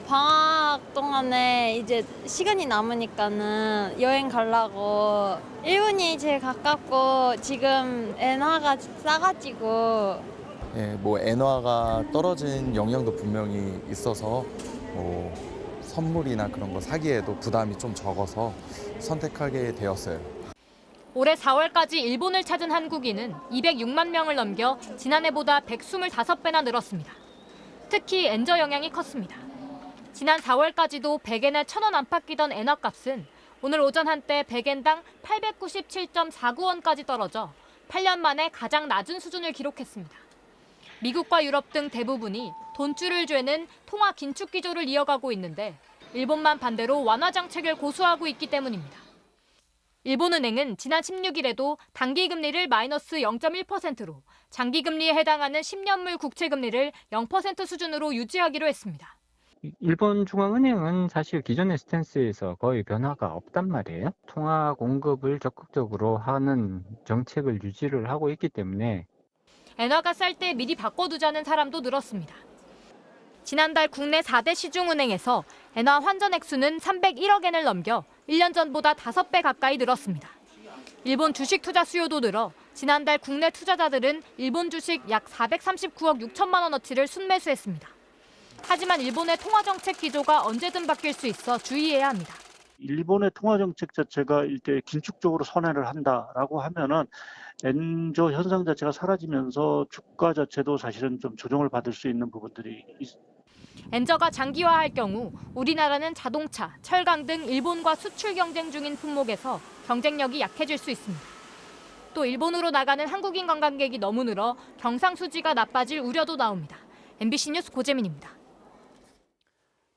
방학 동안에 이제 시간이 남으니까는 여행 가려고 일본이 제일 가깝고 지금 엔화가 싸가지고 뭐 엔화가 떨어진 영향도 분명히 있어서 뭐 선물이나 그런 거 사기에도 부담이 좀 적어서 선택하게 되었어요. 올해 4월까지 일본을 찾은 한국인은 206만 명을 넘겨 지난해보다 125배나 늘었습니다. 특히 엔저 영향이 컸습니다. 지난 4월까지도 100엔에 1,000원 안팎이던 엔화값은 오늘 오전 한때 100엔당 897.49원까지 떨어져 8년 만에 가장 낮은 수준을 기록했습니다. 미국과 유럽 등 대부분이 돈줄을 죄는 통화 긴축 기조를 이어가고 있는데 일본만 반대로 완화 정책을 고수하고 있기 때문입니다. 일본은행은 지난 16일에도 단기금리를 마이너스 0.1%로 장기금리에 해당하는 10년물 국채금리를 0% 수준으로 유지하기로 했습니다. 일본 중앙은행은 사실 기존의 스탠스에서 거의 변화가 없단 말이에요. 통화 공급을 적극적으로 하는 정책을 유지를 하고 있기 때문에 엔화가 쌀 때 미리 바꿔두자는 사람도 늘었습니다. 지난달 국내 4대 시중은행에서 엔화 환전 액수는 301억 엔을 넘겨 1년 전보다 5배 가까이 늘었습니다. 일본 주식 투자 수요도 늘어 지난달 국내 투자자들은 일본 주식 약 439억 6천만 원어치를 순매수했습니다. 하지만 일본의 통화정책 기조가 언제든 바뀔 수 있어 주의해야 합니다. 일본의 통화정책 자체가 일대 긴축적으로 선회를 한다라고 하면은 엔저 현상 자체가 사라지면서 주가 자체도 사실은 좀 조정을 받을 수 있는 부분들이 있습니다. 엔저가 장기화할 경우 우리나라는 자동차, 철강 등 일본과 수출 경쟁 중인 품목에서 경쟁력이 약해질 수 있습니다. 또 일본으로 나가는 한국인 관광객이 너무 늘어 경상수지가 나빠질 우려도 나옵니다. MBC 뉴스 고재민입니다.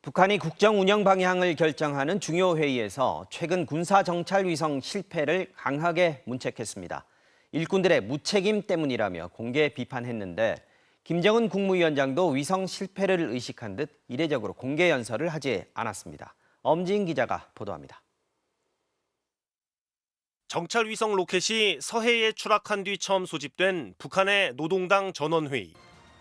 북한이 국정 운영 방향을 결정하는 중요 회의에서 최근 군사 정찰 위성 실패를 강하게 문책했습니다. 일꾼들의 무책임 때문이라며 공개 비판했는데 김정은 국무위원장도 위성 실패를 의식한 듯 이례적으로 공개 연설을 하지 않았습니다. 엄지인 기자가 보도합니다. 정찰 위성 로켓이 서해에 추락한 뒤 처음 소집된 북한의 노동당 전원회의.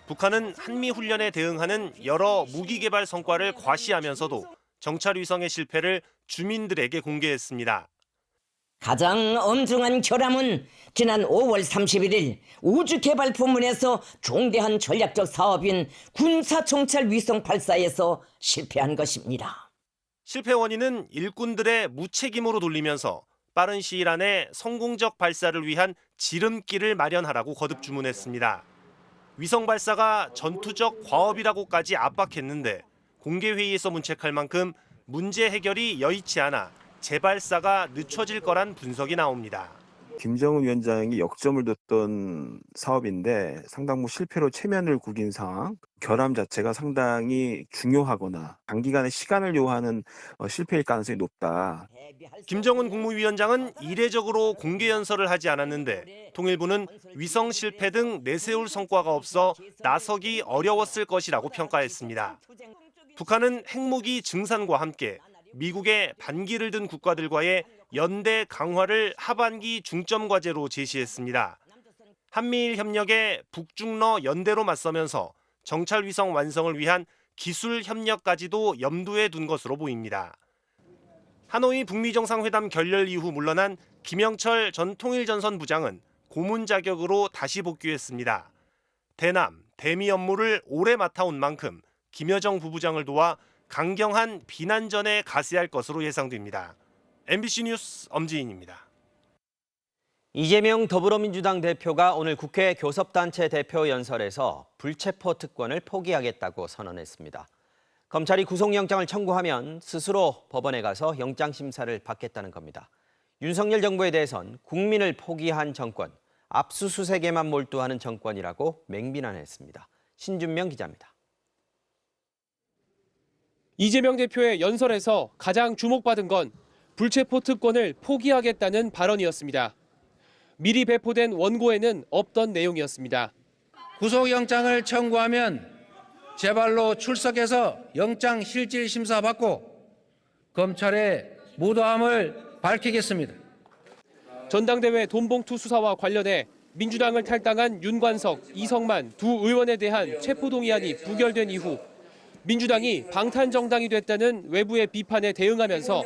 북한은 한미 훈련에 대응하는 여러 무기 개발 성과를 과시하면서도 정찰 위성의 실패를 주민들에게 공개했습니다. 가장 엄중한 결함은 지난 5월 31일 우주개발 부문에서 중대한 전략적 사업인 군사정찰 위성 발사에서 실패한 것입니다. 실패 원인은 일꾼들의 무책임으로 돌리면서 빠른 시일 안에 성공적 발사를 위한 지름길을 마련하라고 거듭 주문했습니다. 위성 발사가 전투적 과업이라고까지 압박했는데 공개 회의에서 문책할 만큼 문제 해결이 여의치 않아 재발사가 늦춰질 거란 분석이 나옵니다. 김정은 위원장이 역점을 뒀던 사업인데 상당 실패로 체면을 구긴 상황, 결함 자체가 상당히 중요하거나 단기간에 시간을 요하는 실패일 가능성이 높다. 김정은 국무위원장은 이례적으로 공개 연설을 하지 않았는데 통일부는 위성 실패 등 내세울 성과가 없어 나서기 어려웠을 것이라고 평가했습니다. 북한은 핵무기 증산과 함께 미국의 반기를 든 국가들과의 연대 강화를 하반기 중점 과제로 제시했습니다. 한미일 협력에 북중러 연대로 맞서면서 정찰 위성 완성을 위한 기술 협력까지도 염두에 둔 것으로 보입니다. 하노이 북미 정상회담 결렬 이후 물러난 김영철 전 통일전선 부장은 고문 자격으로 다시 복귀했습니다. 대남, 대미 업무를 오래 맡아온 만큼 김여정 부부장을 도와 강경한 비난전에 가세할 것으로 예상됩니다. MBC 뉴스 엄지인입니다. 이재명 더불어민주당 대표가 오늘 국회 교섭단체 대표 연설에서 불체포 특권을 포기하겠다고 선언했습니다. 검찰이 구속영장을 청구하면 스스로 법원에 가서 영장 심사를 받겠다는 겁니다. 윤석열 정부에 대해선 국민을 포기한 정권, 압수수색에만 몰두하는 정권이라고 맹비난했습니다. 신준명 기자입니다. 이재명 대표의 연설에서 가장 주목받은 건 불체포 특권을 포기하겠다는 발언이었습니다. 미리 배포된 원고에는 없던 내용이었습니다. 구속영장을 청구하면 제발로 출석해서 영장 실질 심사 받고 검찰의 무도함을 밝히겠습니다. 전당대회 돈봉투 수사와 관련해 민주당을 탈당한 윤관석, 이성만 두 의원에 대한 체포동의안이 부결된 이후 민주당이 방탄정당이 됐다는 외부의 비판에 대응하면서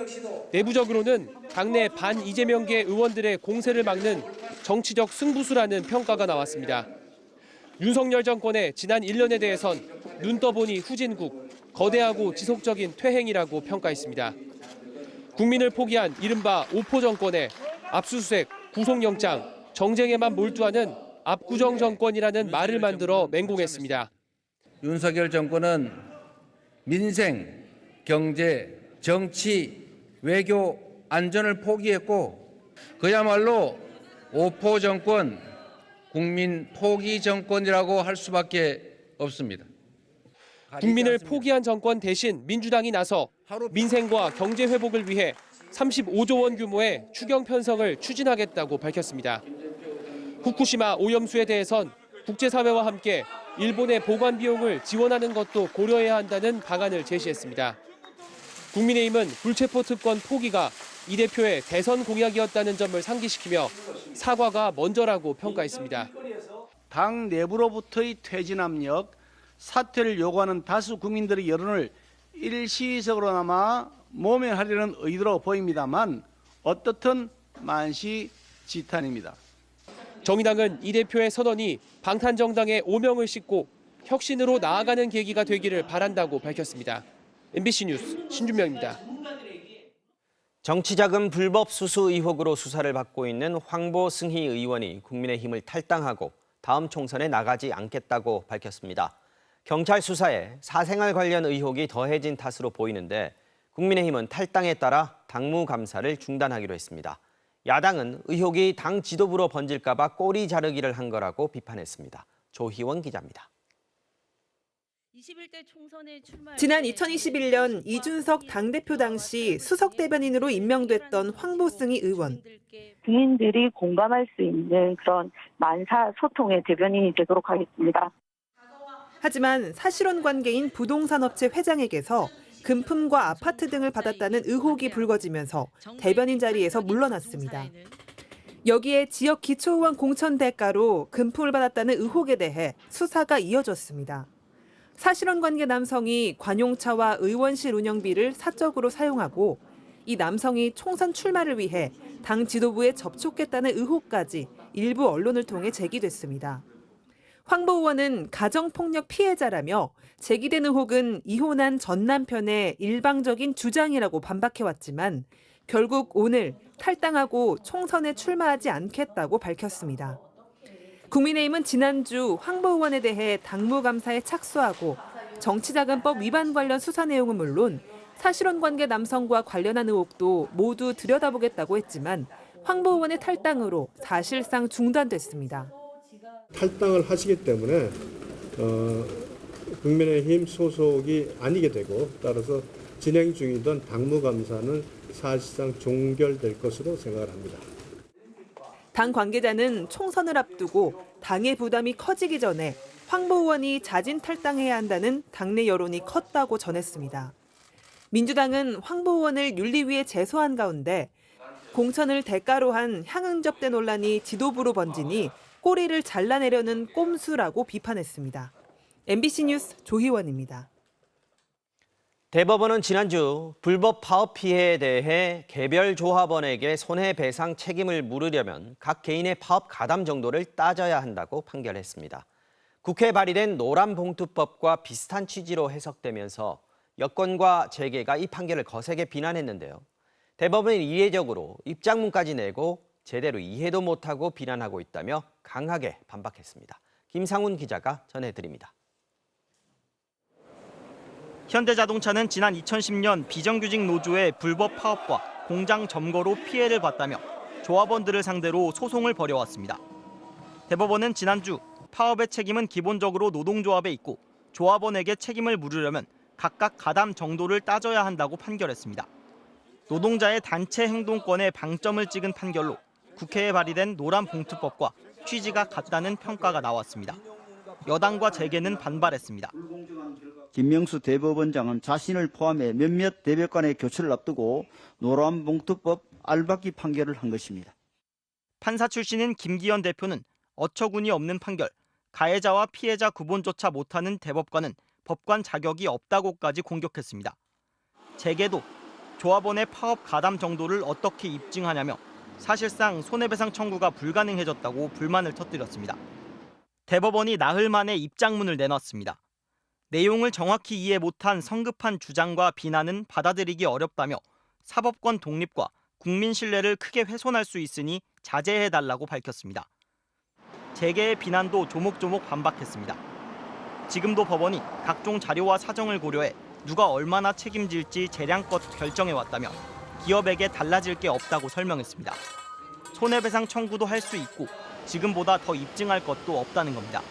내부적으로는 당내 반이재명계 의원들의 공세를 막는 정치적 승부수라는 평가가 나왔습니다. 윤석열 정권의 지난 1년에 대해선 눈 떠보니 후진국, 거대하고 지속적인 퇴행이라고 평가했습니다. 국민을 포기한 이른바 오포 정권의 압수수색, 구속영장, 정쟁에만 몰두하는 압구정 정권이라는 말을 만들어 맹공했습니다. 윤석열 정권은 민생, 경제, 정치, 외교, 안전을 포기했고 그야말로 오포 정권, 국민 포기 정권이라고 할 수밖에 없습니다. 국민을 포기한 정권 대신 민주당이 나서 민생과 경제 회복을 위해 35조 원 규모의 추경 편성을 추진하겠다고 밝혔습니다. 후쿠시마 오염수에 대해선 국제사회와 함께 일본의 보관 비용을 지원하는 것도 고려해야 한다는 방안을 제시했습니다. 국민의힘은 불체포 특권 포기가 이 대표의 대선 공약이었다는 점을 상기시키며 사과가 먼저라고 평가했습니다. 당 내부로부터의 퇴진 압력, 사퇴를 요구하는 다수 국민들의 여론을 일시적으로나마 모면하려는 의도로 보입니다만 어떻든 만시지탄입니다. 정의당은 이 대표의 선언이 방탄정당의 오명을 싣고 혁신으로 나아가는 계기가 되기를 바란다고 밝혔습니다. MBC 뉴스 신준명입니다. 정치자금 불법 수수 의혹으로 수사를 받고 있는 황보승희 의원이 국민의힘을 탈당하고 다음 총선에 나가지 않겠다고 밝혔습니다. 경찰 수사에 사생활 관련 의혹이 더해진 탓으로 보이는데 국민의힘은 탈당에 따라 당무감사를 중단하기로 했습니다. 야당은 의혹이 당 지도부로 번질까 봐 꼬리 자르기를 한 거라고 비판했습니다. 조희원 기자입니다. 지난 2021년 이준석 당대표 당시 수석 대변인으로 임명됐던 황보승희 의원. 국민들이 공감할 수 있는 그런 만사 소통의 대변인이 되도록 하겠습니다. 하지만 사실혼 관계인 부동산 업체 회장에게서 금품과 아파트 등을 받았다는 의혹이 불거지면서 대변인 자리에서 물러났습니다. 여기에 지역 기초의원 공천 대가로 금품을 받았다는 의혹에 대해 수사가 이어졌습니다. 사실혼 관계 남성이 관용차와 의원실 운영비를 사적으로 사용하고 이 남성이 총선 출마를 위해 당 지도부에 접촉했다는 의혹까지 일부 언론을 통해 제기됐습니다. 황보 의원은 가정폭력 피해자라며 제기된 의혹은 이혼한 전 남편의 일방적인 주장이라고 반박해왔지만 결국 오늘 탈당하고 총선에 출마하지 않겠다고 밝혔습니다. 국민의힘은 지난주 황보 의원에 대해 당무감사에 착수하고 정치자금법 위반 관련 수사 내용은 물론 사실혼 관계 남성과 관련한 의혹도 모두 들여다보겠다고 했지만 황보 의원의 탈당으로 사실상 중단됐습니다. 탈당을 하시기 때문에 국민의힘 소속이 아니게 되고 따라서 진행 중이던 당무감사는 사실상 종결될 것으로 생각을 합니다. 당 관계자는 총선을 앞두고 당의 부담이 커지기 전에 황보 의원이 자진 탈당해야 한다는 당내 여론이 컸다고 전했습니다. 민주당은 황보 의원을 윤리위에 제소한 가운데 공천을 대가로 한 향응접대 논란이 지도부로 번지니 꼬리를 잘라내려는 꼼수라고 비판했습니다. MBC 뉴스 조희원입니다. 대법원은 지난주 불법 파업 피해에 대해 개별 조합원에게 손해배상 책임을 물으려면 각 개인의 파업 가담 정도를 따져야 한다고 판결했습니다. 국회에 발의된 노란봉투법과 비슷한 취지로 해석되면서 여권과 재계가 이 판결을 거세게 비난했는데요. 대법원이 이례적으로 입장문까지 내고 제대로 이해도 못하고 비난하고 있다며 강하게 반박했습니다. 김상훈 기자가 전해드립니다. 현대자동차는 지난 2010년 비정규직 노조의 불법 파업과 공장 점거로 피해를 봤다며 조합원들을 상대로 소송을 벌여왔습니다. 대법원은 지난주 파업의 책임은 기본적으로 노동조합에 있고 조합원에게 책임을 물으려면 각각 가담 정도를 따져야 한다고 판결했습니다. 노동자의 단체 행동권에 방점을 찍은 판결로 국회에 발의된 노란봉투법과 취지가 같다는 평가가 나왔습니다. 여당과 재계는 반발했습니다. 김명수 대법원장은 자신을 포함해 몇몇 대법관의 교체를 앞두고 노란봉투법 알박기 판결을 한 것입니다. 판사 출신인 김기현 대표는 어처구니 없는 판결, 가해자와 피해자 구분조차 못하는 대법관은 법관 자격이 없다고까지 공격했습니다. 재계도 조합원의 파업 가담 정도를 어떻게 입증하냐며 사실상 손해배상 청구가 불가능해졌다고 불만을 터뜨렸습니다. 대법원이 나흘 만에 입장문을 내놨습니다. 내용을 정확히 이해 못한 성급한 주장과 비난은 받아들이기 어렵다며 사법권 독립과 국민 신뢰를 크게 훼손할 수 있으니 자제해달라고 밝혔습니다. 재계의 비난도 조목조목 반박했습니다. 지금도 법원이 각종 자료와 사정을 고려해 누가 얼마나 책임질지 재량껏 결정해왔다며 기업에게 달라질 게 없다고 설명했습니다. 손해배상 청구도 할 수 있고 지금보다 더 입증할 것도 없다는 겁니다.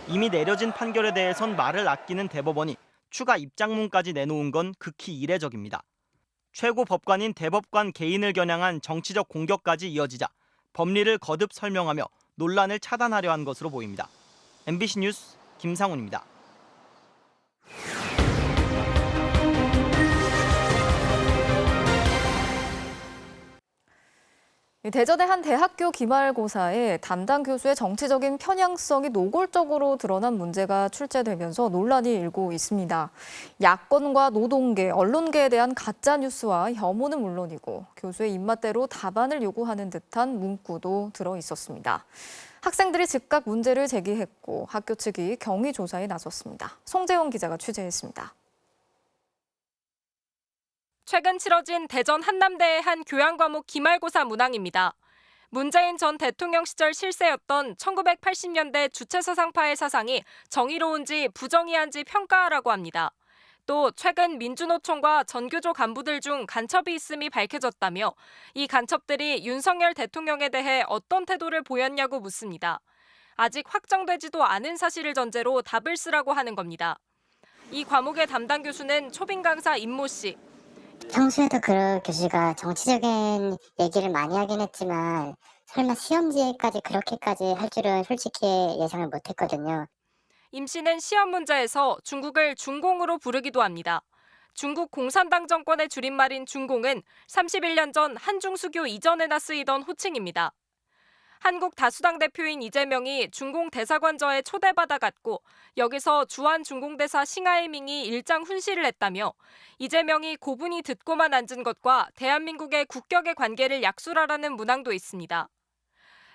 이미 내려진 판결에 대해선 말을 아끼는 대법원이 추가 입장문까지 내놓은 건 극히 이례적입니다. 최고 법관인 대법관 개인을 겨냥한 정치적 공격까지 이어지자 법리를 거듭 설명하며 논란을 차단하려 한 것으로 보입니다. MBC 뉴스 김상훈입니다. 대전의 한 대학교 기말고사에 담당 교수의 정치적인 편향성이 노골적으로 드러난 문제가 출제되면서 논란이 일고 있습니다. 야권과 노동계, 언론계에 대한 가짜뉴스와 혐오는 물론이고 교수의 입맛대로 답안을 요구하는 듯한 문구도 들어 있었습니다. 학생들이 즉각 문제를 제기했고 학교 측이 경위 조사에 나섰습니다. 송재원 기자가 취재했습니다. 최근 치러진 대전 한남대의 한 교양 과목 기말고사 문항입니다. 문재인 전 대통령 시절 실세였던 1980년대 주체사상파의 사상이 정의로운지 부정의한지 평가하라고 합니다. 또 최근 민주노총과 전교조 간부들 중 간첩이 있음이 밝혀졌다며 이 간첩들이 윤석열 대통령에 대해 어떤 태도를 보였냐고 묻습니다. 아직 확정되지도 않은 사실을 전제로 답을 쓰라고 하는 겁니다. 이 과목의 담당 교수는 초빙 강사 임모 씨. 평소에도 그 교수가 정치적인 얘기를 많이 하긴 했지만 설마 시험지에까지 그렇게까지 할 줄은 솔직히 예상을 못했거든요. 임 씨는 시험 문제에서 중국을 중공으로 부르기도 합니다. 중국 공산당 정권의 줄임말인 중공은 31년 전 한중수교 이전에나 쓰이던 호칭입니다. 한국 다수당 대표인 이재명이 중공 대사관저에 초대받아 갔고 여기서 주한 중공대사 싱하이밍이 일장 훈시를 했다며 이재명이 고분이 듣고만 앉은 것과 대한민국의 국격의 관계를 약술하라는 문항도 있습니다.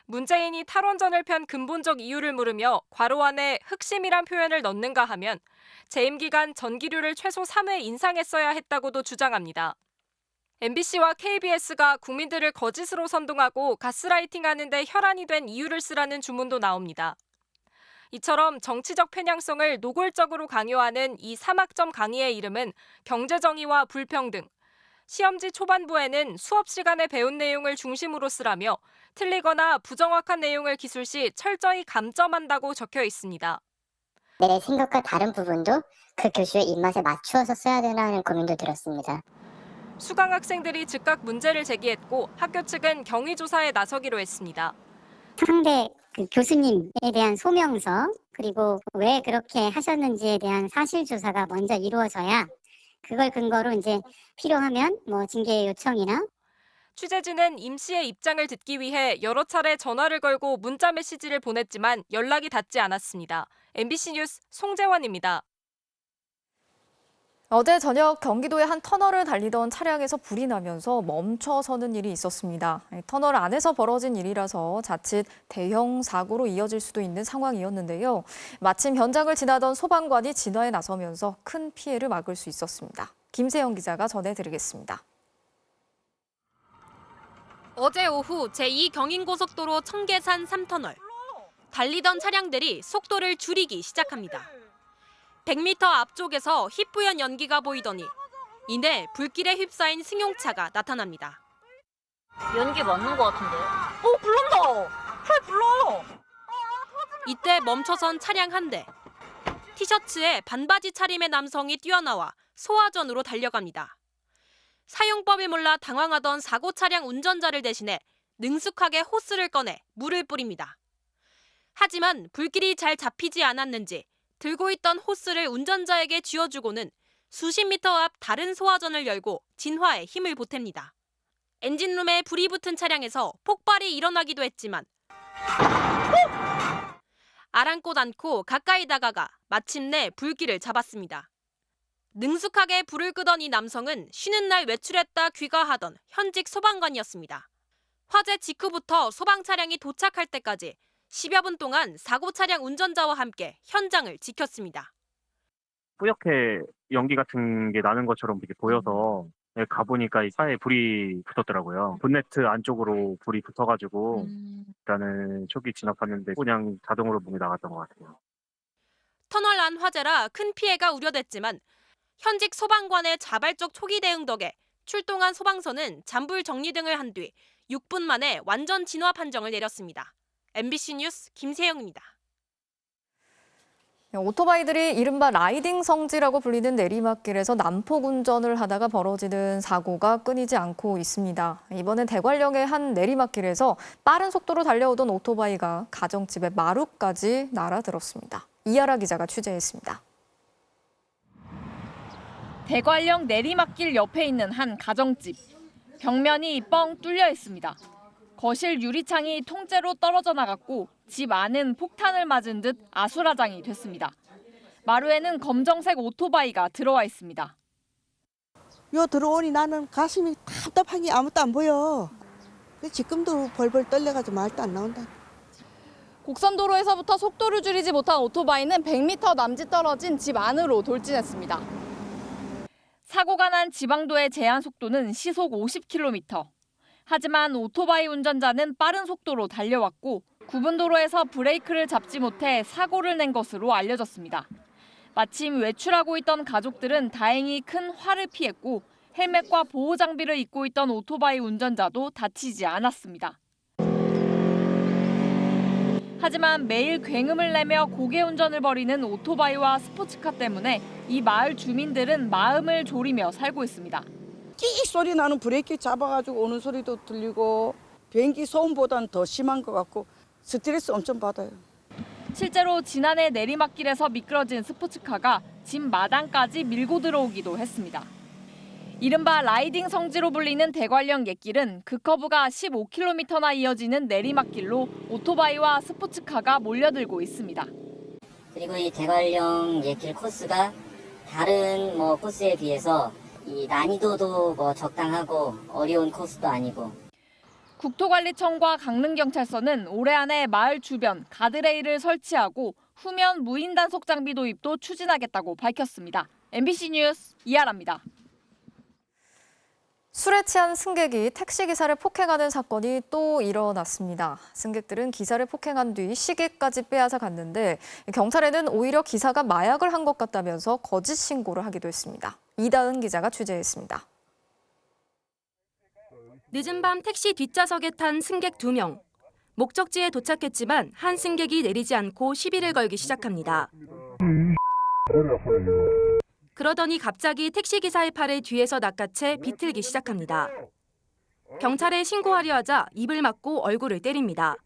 문재인이 탈원전을 편 근본적 이유를 물으며 괄호 안에 흑심이란 표현을 넣는가 하면 재임 기간 전기료를 최소 3회 인상했어야 했다고도 주장합니다. MBC와 KBS가 국민들을 거짓으로 선동하고 가스라이팅하는 데 혈안이 된 이유를 쓰라는 주문도 나옵니다. 이처럼 정치적 편향성을 노골적으로 강요하는 이 3학점 강의의 이름은 경제정의와 불평등. 시험지 초반부에는 수업 시간에 배운 내용을 중심으로 쓰라며 틀리거나 부정확한 내용을 기술 시 철저히 감점한다고 적혀 있습니다. 내 생각과 다른 부분도 그 교수의 입맛에 맞추어서 써야 되나는 고민도 들었습니다. 수강 학생들이 즉각 문제를 제기했고 학교 측은 경위 조사에 나서기로 했습니다. 상대 그 교수님에 대한 소명서 그리고 왜 그렇게 하셨는지에 대한 사실 조사가 먼저 이루어져야 그걸 근거로 이제 필요하면 뭐 징계 요청이나 취재진은 임 씨의 입장을 듣기 위해 여러 차례 전화를 걸고 문자 메시지를 보냈지만 연락이 닿지 않았습니다. MBC 뉴스 송재원입니다. 어제 저녁 경기도의 한 터널을 달리던 차량에서 불이 나면서 멈춰서는 일이 있었습니다. 터널 안에서 벌어진 일이라서 자칫 대형 사고로 이어질 수도 있는 상황이었는데요. 마침 현장을 지나던 소방관이 진화에 나서면서 큰 피해를 막을 수 있었습니다. 김세영 기자가 전해드리겠습니다. 어제 오후 제2경인고속도로 청계산 3터널. 달리던 차량들이 속도를 줄이기 시작합니다. 100m 앞쪽에서 희뿌연 연기가 보이더니 이내 불길에 휩싸인 승용차가 나타납니다. 연기 맞는 것 같은데. 불난다. 불러. 이때 멈춰선 차량 한 대. 티셔츠에 반바지 차림의 남성이 뛰어나와 소화전으로 달려갑니다. 사용법을 몰라 당황하던 사고 차량 운전자를 대신해 능숙하게 호스를 꺼내 물을 뿌립니다. 하지만 불길이 잘 잡히지 않았는지 들고 있던 호스를 운전자에게 쥐어주고는 수십 미터 앞 다른 소화전을 열고 진화에 힘을 보탭니다. 엔진룸에 불이 붙은 차량에서 폭발이 일어나기도 했지만 아랑곳 않고 가까이 다가가 마침내 불길을 잡았습니다. 능숙하게 불을 끄던 이 남성은 쉬는 날 외출했다 귀가하던 현직 소방관이었습니다. 화재 직후부터 소방 차량이 도착할 때까지 10여 분 동안 사고 차량 운전자와 함께 현장을 지켰습니다. 뿌옇게 연기 같은 게 나는 것처럼 이렇게 보여서 가보니까 차에 불이 붙었더라고요. 본네트 안쪽으로 불이 붙어가지고 일단은 초기 진압했는데 그냥 자동으로 문이 나갔던 것 같아요. 터널 안 화재라 큰 피해가 우려됐지만 현직 소방관의 자발적 초기 대응 덕에 출동한 소방서는 잔불 정리 등을 한 뒤 6분 만에 완전 진화 판정을 내렸습니다. MBC 뉴스 김세영입니다. 오토바이들이 이른바 라이딩 성지라고 불리는 내리막길에서 난폭 운전을 하다가 벌어지는 사고가 끊이지 않고 있습니다. 이번엔 대관령의 한 내리막길에서 빠른 속도로 달려오던 오토바이가 가정집의 마루까지 날아들었습니다. 이하라 기자가 취재했습니다. 대관령 내리막길 옆에 있는 한 가정집. 벽면이 뻥 뚫려 있습니다. 거실 유리창이 통째로 떨어져 나갔고 집 안은 폭탄을 맞은 듯 아수라장이 됐습니다. 마루에는 검정색 오토바이가 들어와 있습니다. 요 들어오니 나는 가슴이 답답한 게 아무것도 안 보여. 지금도 벌벌 떨려가지고 말도 안 나온다. 곡선도로에서부터 속도를 줄이지 못한 오토바이는 100m 남짓 떨어진 집 안으로 돌진했습니다. 사고가 난 지방도의 제한 속도는 시속 50km. 하지만 오토바이 운전자는 빠른 속도로 달려왔고 구분도로에서 브레이크를 잡지 못해 사고를 낸 것으로 알려졌습니다. 마침 외출하고 있던 가족들은 다행히 큰 화를 피했고 헬멧과 보호 장비를 입고 있던 오토바이 운전자도 다치지 않았습니다. 하지만 매일 굉음을 내며 고개 운전을 벌이는 오토바이와 스포츠카 때문에 이 마을 주민들은 마음을 졸이며 살고 있습니다. 끼익 소리 나는 브레이크 잡아가지고 오는 소리도 들리고 비행기 소음보다는 더 심한 것 같고 스트레스 엄청 받아요. 실제로 지난해 내리막길에서 미끄러진 스포츠카가 집 마당까지 밀고 들어오기도 했습니다. 이른바 라이딩 성지로 불리는 대관령 옛길은 그 커브가 15km나 이어지는 내리막길로 오토바이와 스포츠카가 몰려들고 있습니다. 그리고 이 대관령 옛길 코스가 다른 코스에 비해서 이 난이도도 적당하고 어려운 코스도 아니고. 국토관리청과 강릉경찰서는 올해 안에 마을 주변 가드레일을 설치하고 후면 무인 단속 장비 도입도 추진하겠다고 밝혔습니다. MBC 뉴스 이하라입니다. 술에 취한 승객이 택시기사를 폭행하는 사건이 또 일어났습니다. 승객들은 기사를 폭행한 뒤 시계까지 빼앗아 갔는데 경찰에는 오히려 기사가 마약을 한 것 같다면서 거짓 신고를 하기도 했습니다. 이다은 기자가 취재했습니다. 늦은 밤 택시 뒷좌석에 탄 승객 2명. 목적지에 도착했지만 한 승객이 내리지 않고 시비를 걸기 시작합니다. 그러더니 갑자기 택시기사의 팔을 뒤에서 낚아채 비틀기 시작합니다. 경찰에 신고하려 하자 입을 막고 얼굴을 때립니다.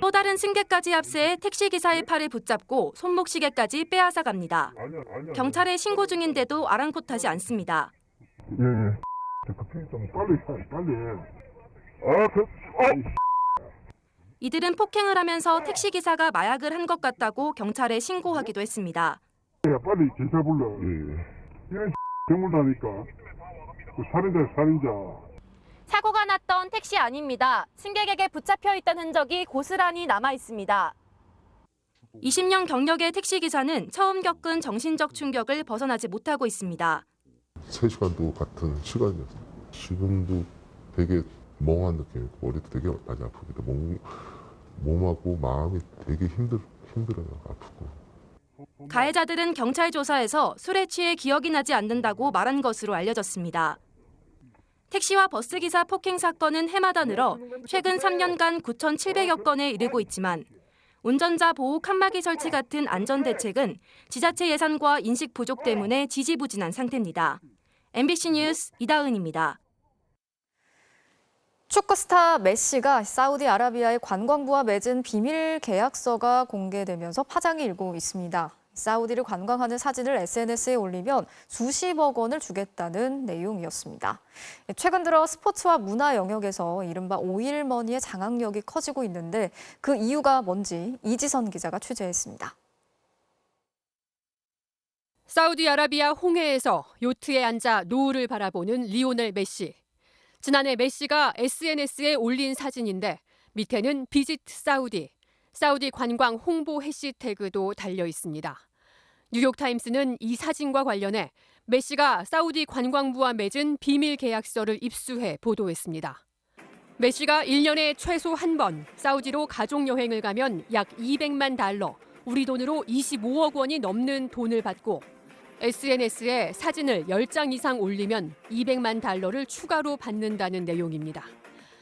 또 다른 승객까지 합세해 택시기사의 팔을 붙잡고 손목시계까지 빼앗아 갑니다. 경찰에 신고 중인데도 아랑곳하지 않습니다. 이들은 폭행을 하면서 택시기사가 마약을 한 것 같다고 경찰에 신고하기도 했습니다. 빨리 기사 불러. 이런 대물다니까. 살인자. 사고가 났던 택시 아닙니다. 승객에게 붙잡혀 있던 흔적이 고스란히 남아 있습니다. 20년 경력의 택시기사는 처음 겪은 정신적 충격을 벗어나지 못하고 있습니다. 3시간도 같은 시간이었어요. 지금도 되게 멍한 느낌이고 머리도 되게 많이 아프기도 몸하고 마음이 되게 힘들어요. 아프고. 가해자들은 경찰 조사에서 술에 취해 기억이 나지 않는다고 말한 것으로 알려졌습니다. 택시와 버스기사 폭행 사건은 해마다 늘어 최근 3년간 9,700여 건에 이르고 있지만 운전자 보호 칸막이 설치 같은 안전대책은 지자체 예산과 인식 부족 때문에 지지부진한 상태입니다. MBC 뉴스 이다은입니다. 축구 스타 메시가 사우디아라비아의 관광부와 맺은 비밀 계약서가 공개되면서 파장이 일고 있습니다. 사우디를 관광하는 사진을 SNS에 올리면 수십억 원을 주겠다는 내용이었습니다. 최근 들어 스포츠와 문화 영역에서 이른바 오일머니의 장악력이 커지고 있는데 그 이유가 뭔지 이지선 기자가 취재했습니다. 사우디아라비아 홍해에서 요트에 앉아 노을을 바라보는 리오넬 메시. 지난해 메시가 SNS에 올린 사진인데 밑에는 비지트 사우디, 사우디 관광 홍보 해시태그도 달려 있습니다. 뉴욕타임스는 이 사진과 관련해 메시가 사우디 관광부와 맺은 비밀 계약서를 입수해 보도했습니다. 메시가 1년에 최소 한 번 사우디로 가족여행을 가면 약 200만 달러, 우리 돈으로 25억 원이 넘는 돈을 받고 SNS에 사진을 10장 이상 올리면 200만 달러를 추가로 받는다는 내용입니다.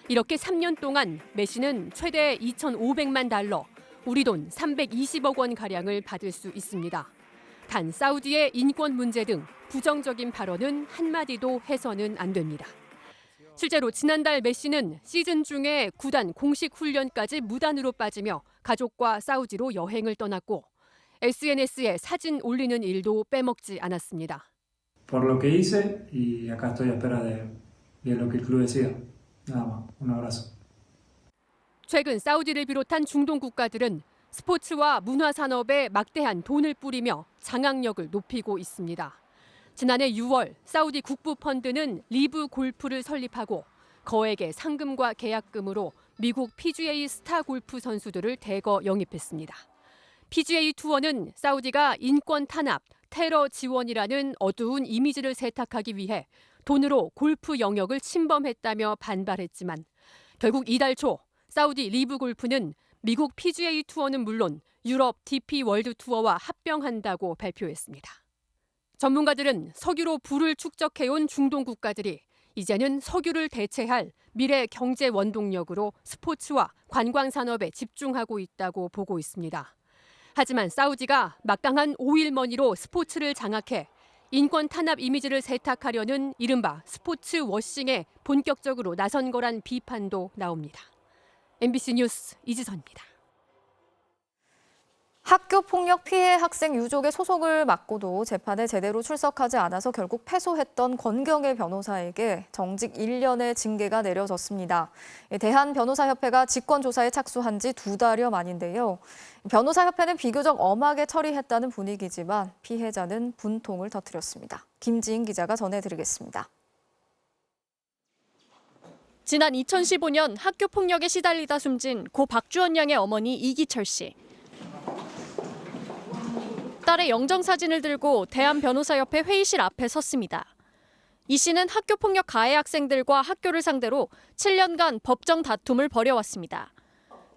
이렇게 3년 동안 메시는 최대 2,500만 달러, 우리 돈 320억 원 가량을 받을 수 있습니다. 단 사우디의 인권 문제 등 부정적인 발언은 한마디도 해서는 안 됩니다. 실제로 지난달 메시는 시즌 중에 구단 공식 훈련까지 무단으로 빠지며 가족과 사우디로 여행을 떠났고 SNS에 사진 올리는 일도 빼먹지 않았습니다. Por lo que hice y acá estoy a espera de lo que el club decida. Nada más. Un abrazo. 최근 사우디를 비롯한 중동 국가들은 스포츠와 문화 산업에 막대한 돈을 뿌리며 장악력을 높이고 있습니다. 지난해 6월 사우디 국부 펀드는 리브 골프를 설립하고 거액의 상금과 계약금으로 미국 PGA 스타 골프 선수들을 대거 영입했습니다. PGA 투어는 사우디가 인권 탄압, 테러 지원이라는 어두운 이미지를 세탁하기 위해 돈으로 골프 영역을 침범했다며 반발했지만 결국 이달 초 사우디 리브 골프는 미국 PGA 투어는 물론 유럽 DP 월드 투어와 합병한다고 발표했습니다. 전문가들은 석유로 부를 축적해온 중동 국가들이 이제는 석유를 대체할 미래 경제 원동력으로 스포츠와 관광 산업에 집중하고 있다고 보고 있습니다. 하지만 사우디가 막강한 오일머니로 스포츠를 장악해 인권 탄압 이미지를 세탁하려는 이른바 스포츠 워싱에 본격적으로 나선 거란 비판도 나옵니다. MBC 뉴스 이지선입니다. 학교 폭력 피해 학생 유족의 소송을 맡고도 재판에 제대로 출석하지 않아서 결국 패소했던 권경의 변호사에게 정직 1년의 징계가 내려졌습니다. 대한변호사협회가 직권조사에 착수한 지 2달여 만인데요. 변호사협회는 비교적 엄하게 처리했다는 분위기지만 피해자는 분통을 터뜨렸습니다. 김지인 기자가 전해드리겠습니다. 지난 2015년 학교 폭력에 시달리다 숨진 고 박주원 양의 어머니 이기철 씨. 딸의 영정사진을 들고 대한변호사협회 회의실 앞에 섰습니다. 이 씨는 학교폭력 가해 학생들과 학교를 상대로 7년간 법정 다툼을 벌여왔습니다.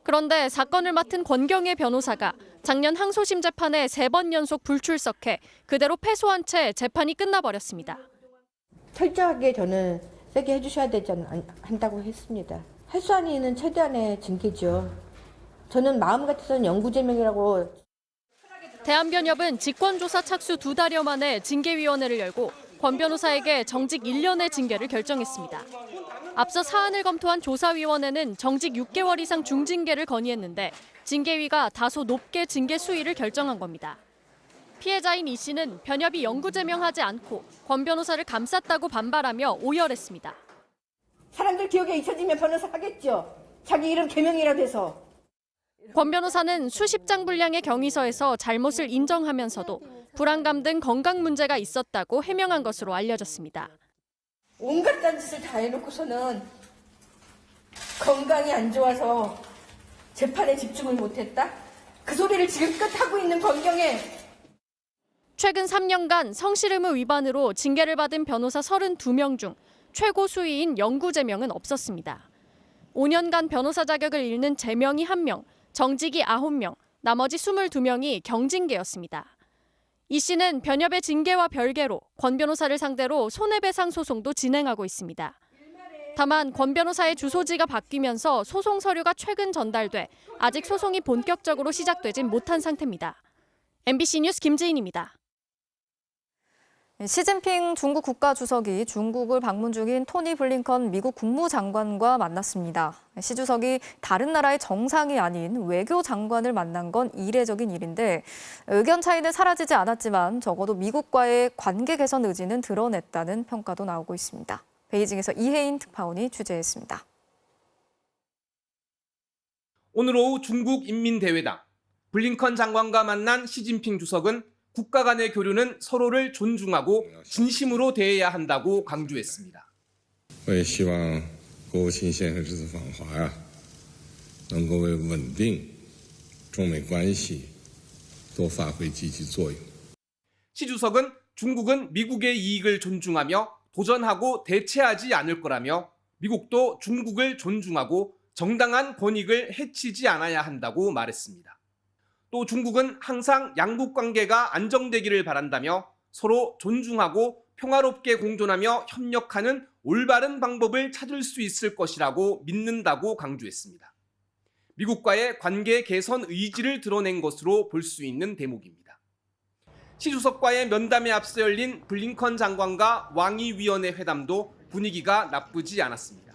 그런데 사건을 맡은 권경의 변호사가 작년 항소심 재판에 3번 연속 불출석해 그대로 패소한 채 재판이 끝나버렸습니다. 철저하게 저는 세게 해주셔야 되지 한다고 했습니다. 할 수 아닌 일은 최대한의 징계죠. 저는 마음 같아서는 영구제명이라고. 대한변협은 직권조사 착수 2달여 만에 징계위원회를 열고 권 변호사에게 정직 1년의 징계를 결정했습니다. 앞서 사안을 검토한 조사위원회는 정직 6개월 이상 중징계를 건의했는데 징계위가 다소 높게 징계 수위를 결정한 겁니다. 피해자인 이 씨는 변협이 영구제명하지 않고 권 변호사를 감쌌다고 반발하며 오열했습니다. 사람들 기억에 잊혀지면 변호사 하겠죠. 자기 이름 개명이라도 해서. 권 변호사는 수십 장 분량의 경위서에서 잘못을 인정하면서도 불안감 등 건강 문제가 있었다고 해명한 것으로 알려졌습니다. 온갖 딴짓을 다 해놓고서는 건강이 안 좋아서 재판에 집중을 못했다? 그 소리를 지금껏 하고 있는 권경에. 최근 3년간 성실 의무 위반으로 징계를 받은 변호사 32명 중 최고 수위인 영구제명은 없었습니다. 5년간 변호사 자격을 잃는 제명이 1명, 정직이 9명, 나머지 22명이 경징계였습니다. 이 씨는 변협의 징계와 별개로 권 변호사를 상대로 손해배상 소송도 진행하고 있습니다. 다만 권 변호사의 주소지가 바뀌면서 소송 서류가 최근 전달돼 아직 소송이 본격적으로 시작되진 못한 상태입니다. MBC 뉴스 김지인입니다. 시진핑 중국 국가주석이 중국을 방문 중인 토니 블링컨 미국 국무장관과 만났습니다. 시 주석이 다른 나라의 정상이 아닌 외교장관을 만난 건 이례적인 일인데 의견 차이는 사라지지 않았지만 적어도 미국과의 관계 개선 의지는 드러냈다는 평가도 나오고 있습니다. 베이징에서 이혜인 특파원이 취재했습니다. 오늘 오후 중국 인민대회당 블링컨 장관과 만난 시진핑 주석은 국가 간의 교류는 서로를 존중하고 진심으로 대해야 한다고 강조했습니다. 我也希望国务卿先生这次访华呀，能够为稳定中美关系多发挥积极作用。 시 주석은 중국은 미국의 이익을 존중하며 도전하고 대체하지 않을 거라며 미국도 중국을 존중하고 정당한 권익을 해치지 않아야 한다고 말했습니다. 또 중국은 항상 양국 관계가 안정되기를 바란다며 서로 존중하고 평화롭게 공존하며 협력하는 올바른 방법을 찾을 수 있을 것이라고 믿는다고 강조했습니다. 미국과의 관계 개선 의지를 드러낸 것으로 볼 수 있는 대목입니다. 시 주석과의 면담에 앞서 열린 블링컨 장관과 왕이 위원의 회담도 분위기가 나쁘지 않았습니다.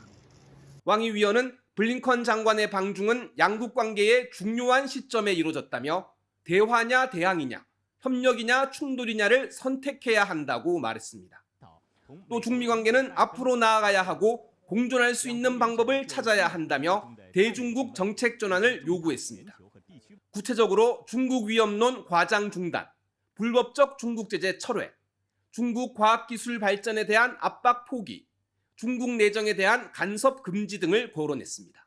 왕이 위원은 블링컨 장관의 방중은 양국 관계의 중요한 시점에 이루어졌다며 대화냐 대항이냐, 협력이냐 충돌이냐를 선택해야 한다고 말했습니다. 또 중미 관계는 앞으로 나아가야 하고 공존할 수 있는 방법을 찾아야 한다며 대중국 정책 전환을 요구했습니다. 구체적으로 중국 위협론 과장 중단, 불법적 중국 제재 철회, 중국 과학기술 발전에 대한 압박 포기, 중국 내정에 대한 간섭 금지 등을 거론했습니다.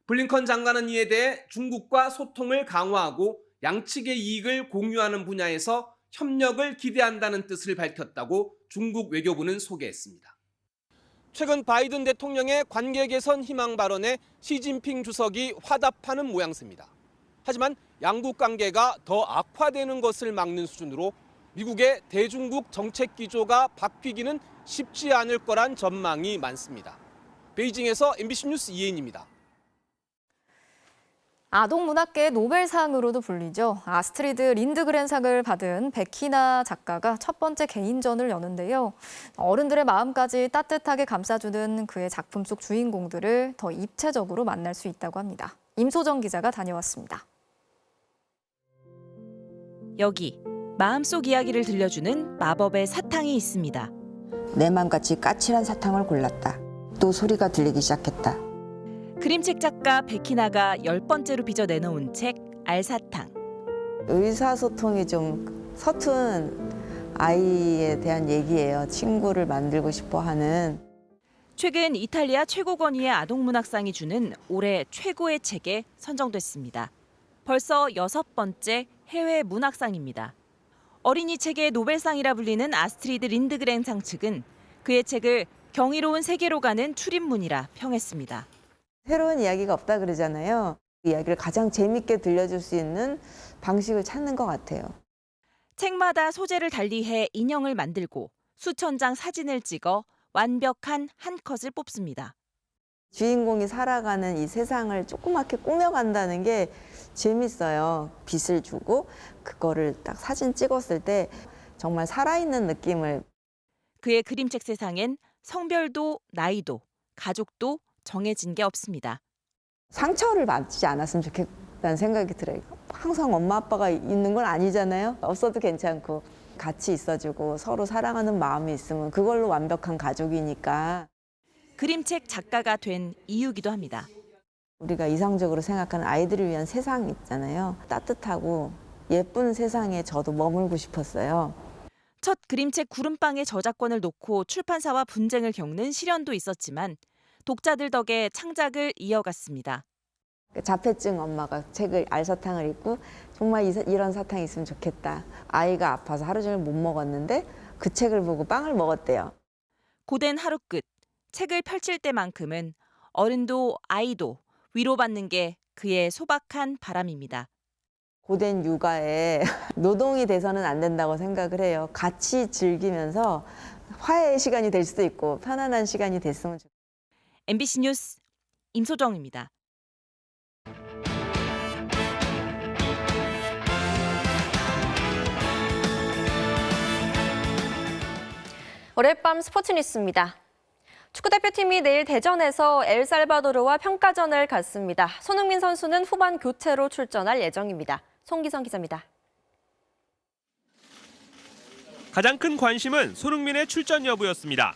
블링컨 장관은 이에 대해 중국과 소통을 강화하고 양측의 이익을 공유하는 분야에서 협력을 기대한다는 뜻을 밝혔다고 중국 외교부는 소개했습니다. 최근 바이든 대통령의 관계 개선 희망 발언에 시진핑 주석이 화답하는 모양새입니다. 하지만 양국 관계가 더 악화되는 것을 막는 수준으로 미국의 대중국 정책 기조가 바뀌기는 쉽지 않을 거란 전망이 많습니다. 베이징에서 MBC 뉴스 이혜인입니다. 아동문학계의 노벨상으로도 불리죠. 아스트리드 린드그렌상을 받은 백희나 작가가 첫 번째 개인전을 여는데요. 어른들의 마음까지 따뜻하게 감싸주는 그의 작품 속 주인공들을 더 입체적으로 만날 수 있다고 합니다. 임소정 기자가 다녀왔습니다. 여기 마음속 이야기를 들려주는 마법의 사탕이 있습니다. 내 맘같이 까칠한 사탕을 골랐다. 또 소리가 들리기 시작했다. 그림책 작가 백희나가 10번째로 빚어 내놓은 책 알사탕. 의사소통이 좀 서툰 아이에 대한 얘기예요. 친구를 만들고 싶어 하는. 최근 이탈리아 최고 권위의 아동문학상이 주는 올해 최고의 책에 선정됐습니다. 벌써 6번째 해외 문학상입니다. 어린이 책의 노벨상이라 불리는 아스트리드 린드그렌상 측은 그의 책을 경이로운 세계로 가는 출입문이라 평했습니다. 새로운 이야기가 없다 그러잖아요. 이야기를 가장 재밌게 들려줄 수 있는 방식을 찾는 것 같아요. 책마다 소재를 달리해 인형을 만들고 수천 장 사진을 찍어 완벽한 한 컷을 뽑습니다. 주인공이 살아가는 이 세상을 조그맣게 꾸며간다는 게 재밌어요. 빛을 주고 그거를 딱 사진 찍었을 때 정말 살아있는 느낌을. 그의 그림책 세상엔 성별도 나이도 가족도 정해진 게 없습니다. 상처를 받지 않았으면 좋겠다는 생각이 들어요. 항상 엄마 아빠가 있는 건 아니잖아요. 없어도 괜찮고 같이 있어주고 서로 사랑하는 마음이 있으면 그걸로 완벽한 가족이니까. 그림책 작가가 된 이유기도 합니다. 우리가 이상적으로 생각하는 아이들을 위한 세상 있잖아요. 따뜻하고 예쁜 세상에 저도 머물고 싶었어요. 첫 그림책 구름빵의 저작권을 놓고 출판사와 분쟁을 겪는 시련도 있었지만 독자들 덕에 창작을 이어갔습니다. 자폐증 엄마가 책을 알사탕을 읽고 정말 이런 사탕이 있으면 좋겠다. 아이가 아파서 하루 종일 못 먹었는데 그 책을 보고 빵을 먹었대요. 고된 하루 끝 책을 펼칠 때만큼은 어른도 아이도 위로받는 게 그의 소박한 바람입니다. 고된 육아에 노동이 돼서는 안 된다고 생각을 해요. 같이 즐기면서 화해의 시간이 될 수도 있고 편안한 시간이 됐으면 좋겠어요. MBC 뉴스 임소정입니다. 어젯밤 스포츠 뉴스입니다. 축구대표팀이 내일 대전에서 엘살바도르와 평가전을 갖습니다. 손흥민 선수는 후반 교체로 출전할 예정입니다. 송기성 기자입니다. 가장 큰 관심은 손흥민의 출전 여부였습니다.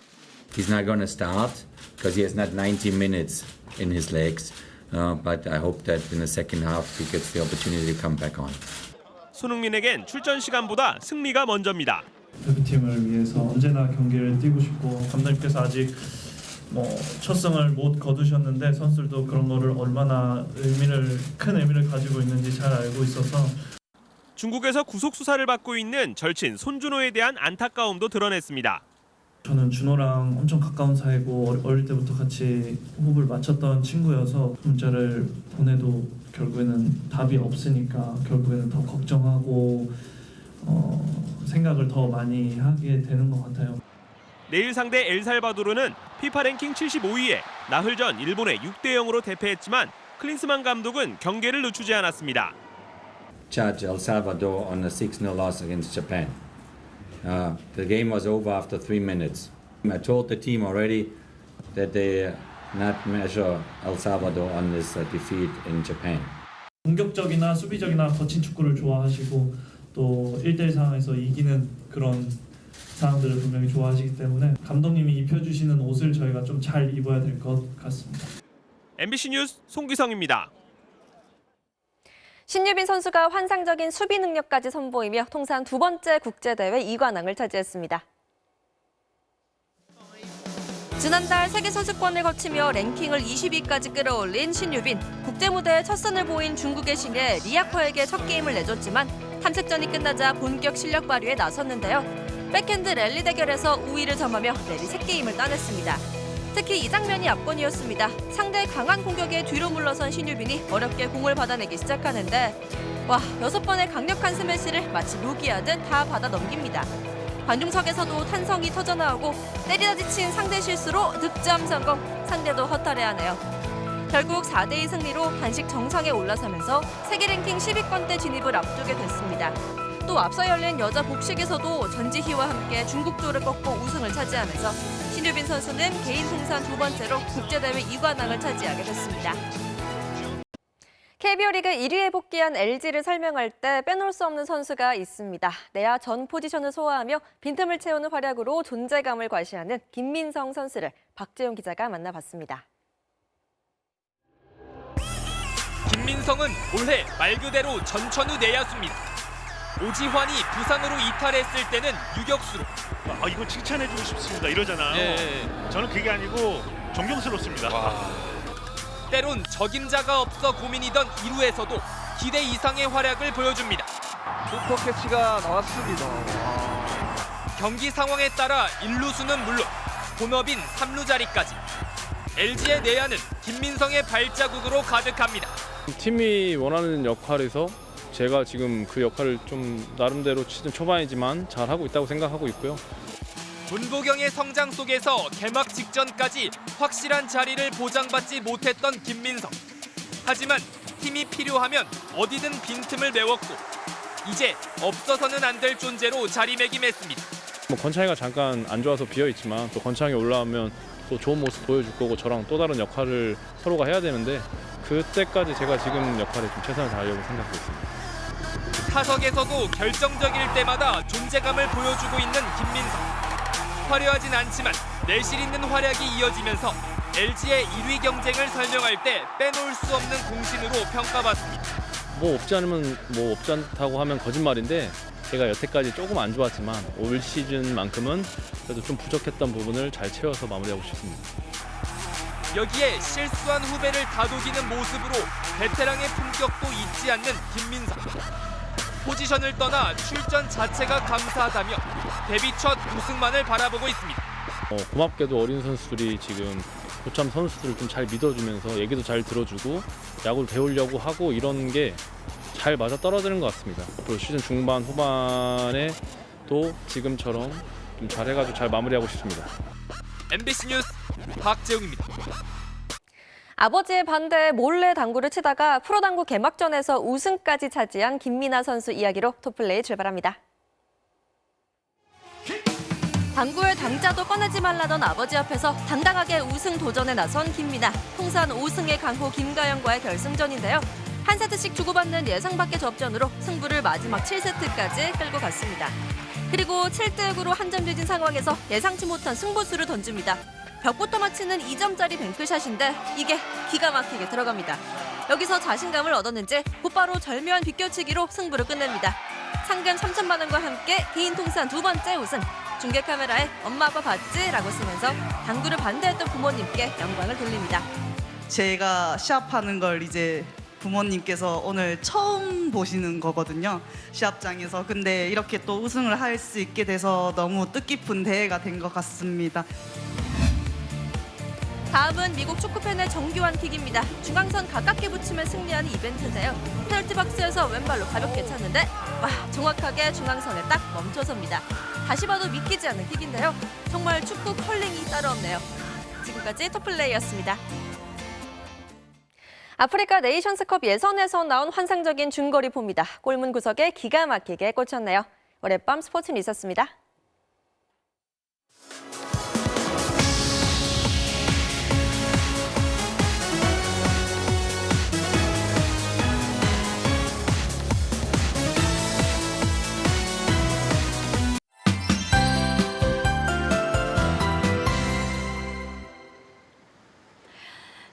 He's not going to start because he has not 90 minutes in his legs. But I hope that in the second half he gets the opportunity to come back on. 손흥민에겐 출전 시간보다 승리가 먼저입니다. 대표팀을 위해서 언제나 경기를 뛰고 싶고 감독님께서 아직 첫 승을 못 거두셨는데 선수들도 그런 거를 얼마나 큰 의미를 가지고 있는지 잘 알고 있어서 중국에서 구속 수사를 받고 있는 절친 손준호에 대한 안타까움도 드러냈습니다. 저는 준호랑 엄청 가까운 사이고 어릴 때부터 같이 호흡을 맞췄던 친구여서 문자를 보내도 결국에는 답이 없으니까 결국에는 더 걱정하고 생각을 더 많이 하게 되는 것 같아요. 내일 상대 엘살바도르는 피파 랭킹 75위에 나흘 전 일본에 6대0으로 대패했지만 클린스만 감독은 경계를 늦추지 않았습니다. Judge El Salvador on a 6-0 loss against Japan. The game was over after 3 minutes. I told the team already that they not measure El Salvador on this defeat in Japan. 공격적이나 수비적이나 거친 축구를 좋아하시고 또 1대1 상황에서 이기는 그런 상황들을 분명히 좋아하시기 때문에 감독님이 입혀주시는 옷을 저희가 좀 잘 입어야 될 것 같습니다. MBC 뉴스 송기성입니다. 신유빈 선수가 환상적인 수비 능력까지 선보이며 통산 2번째 국제대회 2관왕을 차지했습니다. 지난달 세계선수권을 거치며 랭킹을 20위까지 끌어올린 신유빈. 국제무대에 첫 선을 보인 중국의 신예 리아커에게 첫 게임을 내줬지만 탐색전이 끝나자 본격 실력 발휘에 나섰는데요. 백핸드 랠리 대결에서 우위를 점하며 내리 3게임을 따냈습니다. 특히 이 장면이 압권이었습니다. 상대의 강한 공격에 뒤로 물러선 신유빈이 어렵게 공을 받아내기 시작하는데 6번의 강력한 스매시를 마치 묘기하듯 다 받아 넘깁니다. 관중석에서도 탄성이 터져나오고 때리다 지친 상대 실수로 득점 성공, 상대도 허탈해하네요. 결국 4대2 승리로 단식 정상에 올라서면서 세계 랭킹 10위권대 진입을 앞두게 됐습니다. 또 앞서 열린 여자 복식에서도 전지희와 함께 중국조를 꺾고 우승을 차지하면서 신유빈 선수는 개인 통산 2번째로 국제대회 2관왕을 차지하게 됐습니다. KBO 리그 1위에 복귀한 LG를 설명할 때 빼놓을 수 없는 선수가 있습니다. 내야 전 포지션을 소화하며 빈틈을 채우는 활약으로 존재감을 과시하는 김민성 선수를 박재용 기자가 만나봤습니다. 김민성은 올해 말 그대로 전천후 내야수입니다. 오지환이 부상으로 이탈했을 때는 유격수로. 이거 칭찬해주고 싶습니다. 이러잖아요. 저는 그게 아니고 존경스럽습니다. 때론 적임자가 없어 고민이던 2루에서도 기대 이상의 활약을 보여줍니다. 슈퍼캐치가 나왔습니다. 경기 상황에 따라 1루수는 물론 본업인 3루 자리까지. LG의 내야는 김민성의 발자국으로 가득합니다. 팀이 원하는 역할에서 제가 지금 그 역할을 좀 나름대로 시즌 초반이지만 잘하고 있다고 생각하고 있고요. 문보경의 성장 속에서 개막 직전까지 확실한 자리를 보장받지 못했던 김민성. 하지만 힘이 필요하면 어디든 빈틈을 메웠고 이제 없어서는 안 될 존재로 자리매김했습니다. 권창희가 잠깐 안 좋아서 비어있지만 또 권창희 올라오면 또 좋은 모습 보여줄 거고 저랑 또 다른 역할을 서로가 해야 되는데 그때까지 제가 지금 역할에 좀 최선을 다하려고 생각하고 있습니다. 타석에서도 결정적일 때마다 존재감을 보여주고 있는 김민성. 화려하진 않지만 내실 있는 활약이 이어지면서 LG의 1위 경쟁을 설명할 때 빼놓을 수 없는 공신으로 평가받습니다. 뭐 없지 않으면 뭐 없지 않다고 하면 거짓말인데 제가 여태까지 조금 안 좋았지만 올 시즌만큼은 그래도 좀 부족했던 부분을 잘 채워서 마무리하고 싶습니다. 여기에 실수한 후배를 다독이는 모습으로 베테랑의 품격도 잊지 않는 김민성. 포지션을 떠나 출전 자체가 감사하다며 데뷔 첫 우승만을 바라보고 있습니다. 고맙게도 어린 선수들이 지금 고참 선수들을 좀 잘 믿어주면서 얘기도 잘 들어주고 야구를 배우려고 하고 이런 게 잘 맞아 떨어지는 것 같습니다. 앞으로 시즌 중반 후반에 또 지금처럼 좀 잘해가지고 잘 마무리하고 싶습니다. MBC 뉴스 박재웅입니다. 아버지의 반대에 몰래 당구를 치다가 프로당구 개막전에서 우승까지 차지한 김민아 선수 이야기로 토플레이 출발합니다. 당구의 당자도 꺼내지 말라던 아버지 앞에서 당당하게 우승 도전에 나선 김민아. 통산 5승의 강호 김가영과의 결승전인데요. 한 세트씩 주고받는 예상 밖의 접전으로 승부를 마지막 7세트까지 끌고 갔습니다. 그리고 7대6으로 한 점 뒤진 상황에서 예상치 못한 승부수를 던집니다. 벽부터 맞히는 2점짜리 뱅크샷인데 이게 기가 막히게 들어갑니다. 여기서 자신감을 얻었는지 곧바로 절묘한 비껴치기로 승부를 끝냅니다. 상금 3천만 원과 함께 개인 통산 2번째 우승. 중계 카메라에 엄마 아빠 봤지? 라고 쓰면서 당구를 반대했던 부모님께 영광을 돌립니다. 제가 시합하는 걸 이제 부모님께서 오늘 처음 보시는 거거든요. 시합장에서. 근데 이렇게 또 우승을 할 수 있게 돼서 너무 뜻깊은 대회가 된 것 같습니다. 다음은 미국 축구팬의 정교한 킥입니다. 중앙선 가깝게 붙이면 승리하는 이벤트인데요. 페널티 박스에서 왼발로 가볍게 찼는데 정확하게 중앙선에 딱 멈춰섭니다. 다시 봐도 믿기지 않는 킥인데요. 정말 축구 컬링이 따로 없네요. 지금까지 터플레이였습니다. 아프리카 네이션스컵 예선에서 나온 환상적인 중거리포입니다. 골문 구석에 기가 막히게 꽂혔네요. 어젯밤 스포츠는 있었습니다.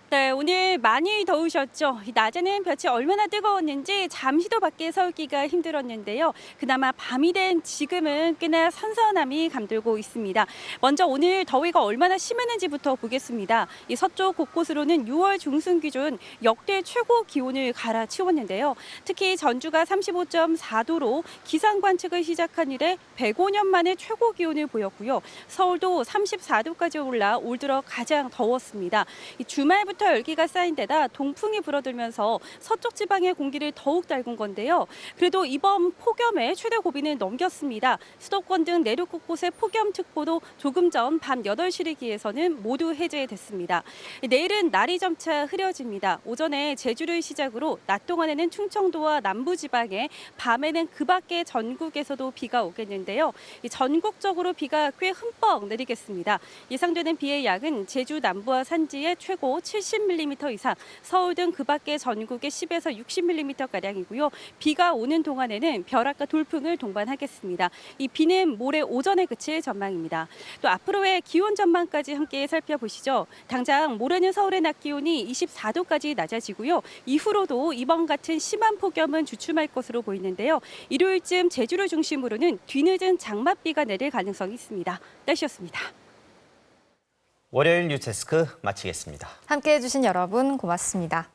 네, 오늘 많이 더우셨죠? 낮에는 볕이 얼마나 뜨거웠는지 잠시도 밖에 서기가 힘들었는데요. 그나마 밤이 된 지금은 꽤나 선선함이 감돌고 있습니다. 먼저 오늘 더위가 얼마나 심했는지부터 보겠습니다. 이 서쪽 곳곳으로는 6월 중순 기준 역대 최고 기온을 갈아치웠는데요. 특히 전주가 35.4도로 기상 관측을 시작한 이래 105년 만에 최고 기온을 보였고요. 서울도 34도까지 올라 올 들어 가장 더웠습니다. 이 주말부터 열기가 쌓인 데다 동풍이 불어들면서 서쪽 지방의 공기를 더욱 달군 건데요. 그래도 이번 폭염의 최대 고비는 넘겼습니다. 수도권 등 내륙 곳곳의 폭염특보도 조금 전 밤 8시를 기해서는 모두 해제됐습니다. 내일은 날이 점차 흐려집니다. 오전에 제주를 시작으로 낮 동안에는 충청도와 남부지방에, 밤에는 그 밖의 전국에서도 비가 오겠는데요. 전국적으로 비가 꽤 흠뻑 내리겠습니다. 예상되는 비의 양은 제주 남부와 산지에 최고 70mm 이상, 서울 등 그 밖의 전국에 10에서 60mm가량이고요. 비가 오는 동안에는 벼락과 돌풍을 동반하겠습니다. 이 비는 모레 오전에 그칠 전망입니다. 또 앞으로의 기온 전망까지 함께 살펴보시죠. 당장 모레는 서울의 낮 기온이 24도까지 낮아지고요. 이후로도 이번 같은 심한 폭염은 주춤할 것으로 보이는데요. 일요일쯤 제주를 중심으로는 뒤늦은 장맛비가 내릴 가능성이 있습니다. 날씨였습니다. 월요일 뉴스데스크 마치겠습니다. 함께해 주신 여러분 고맙습니다.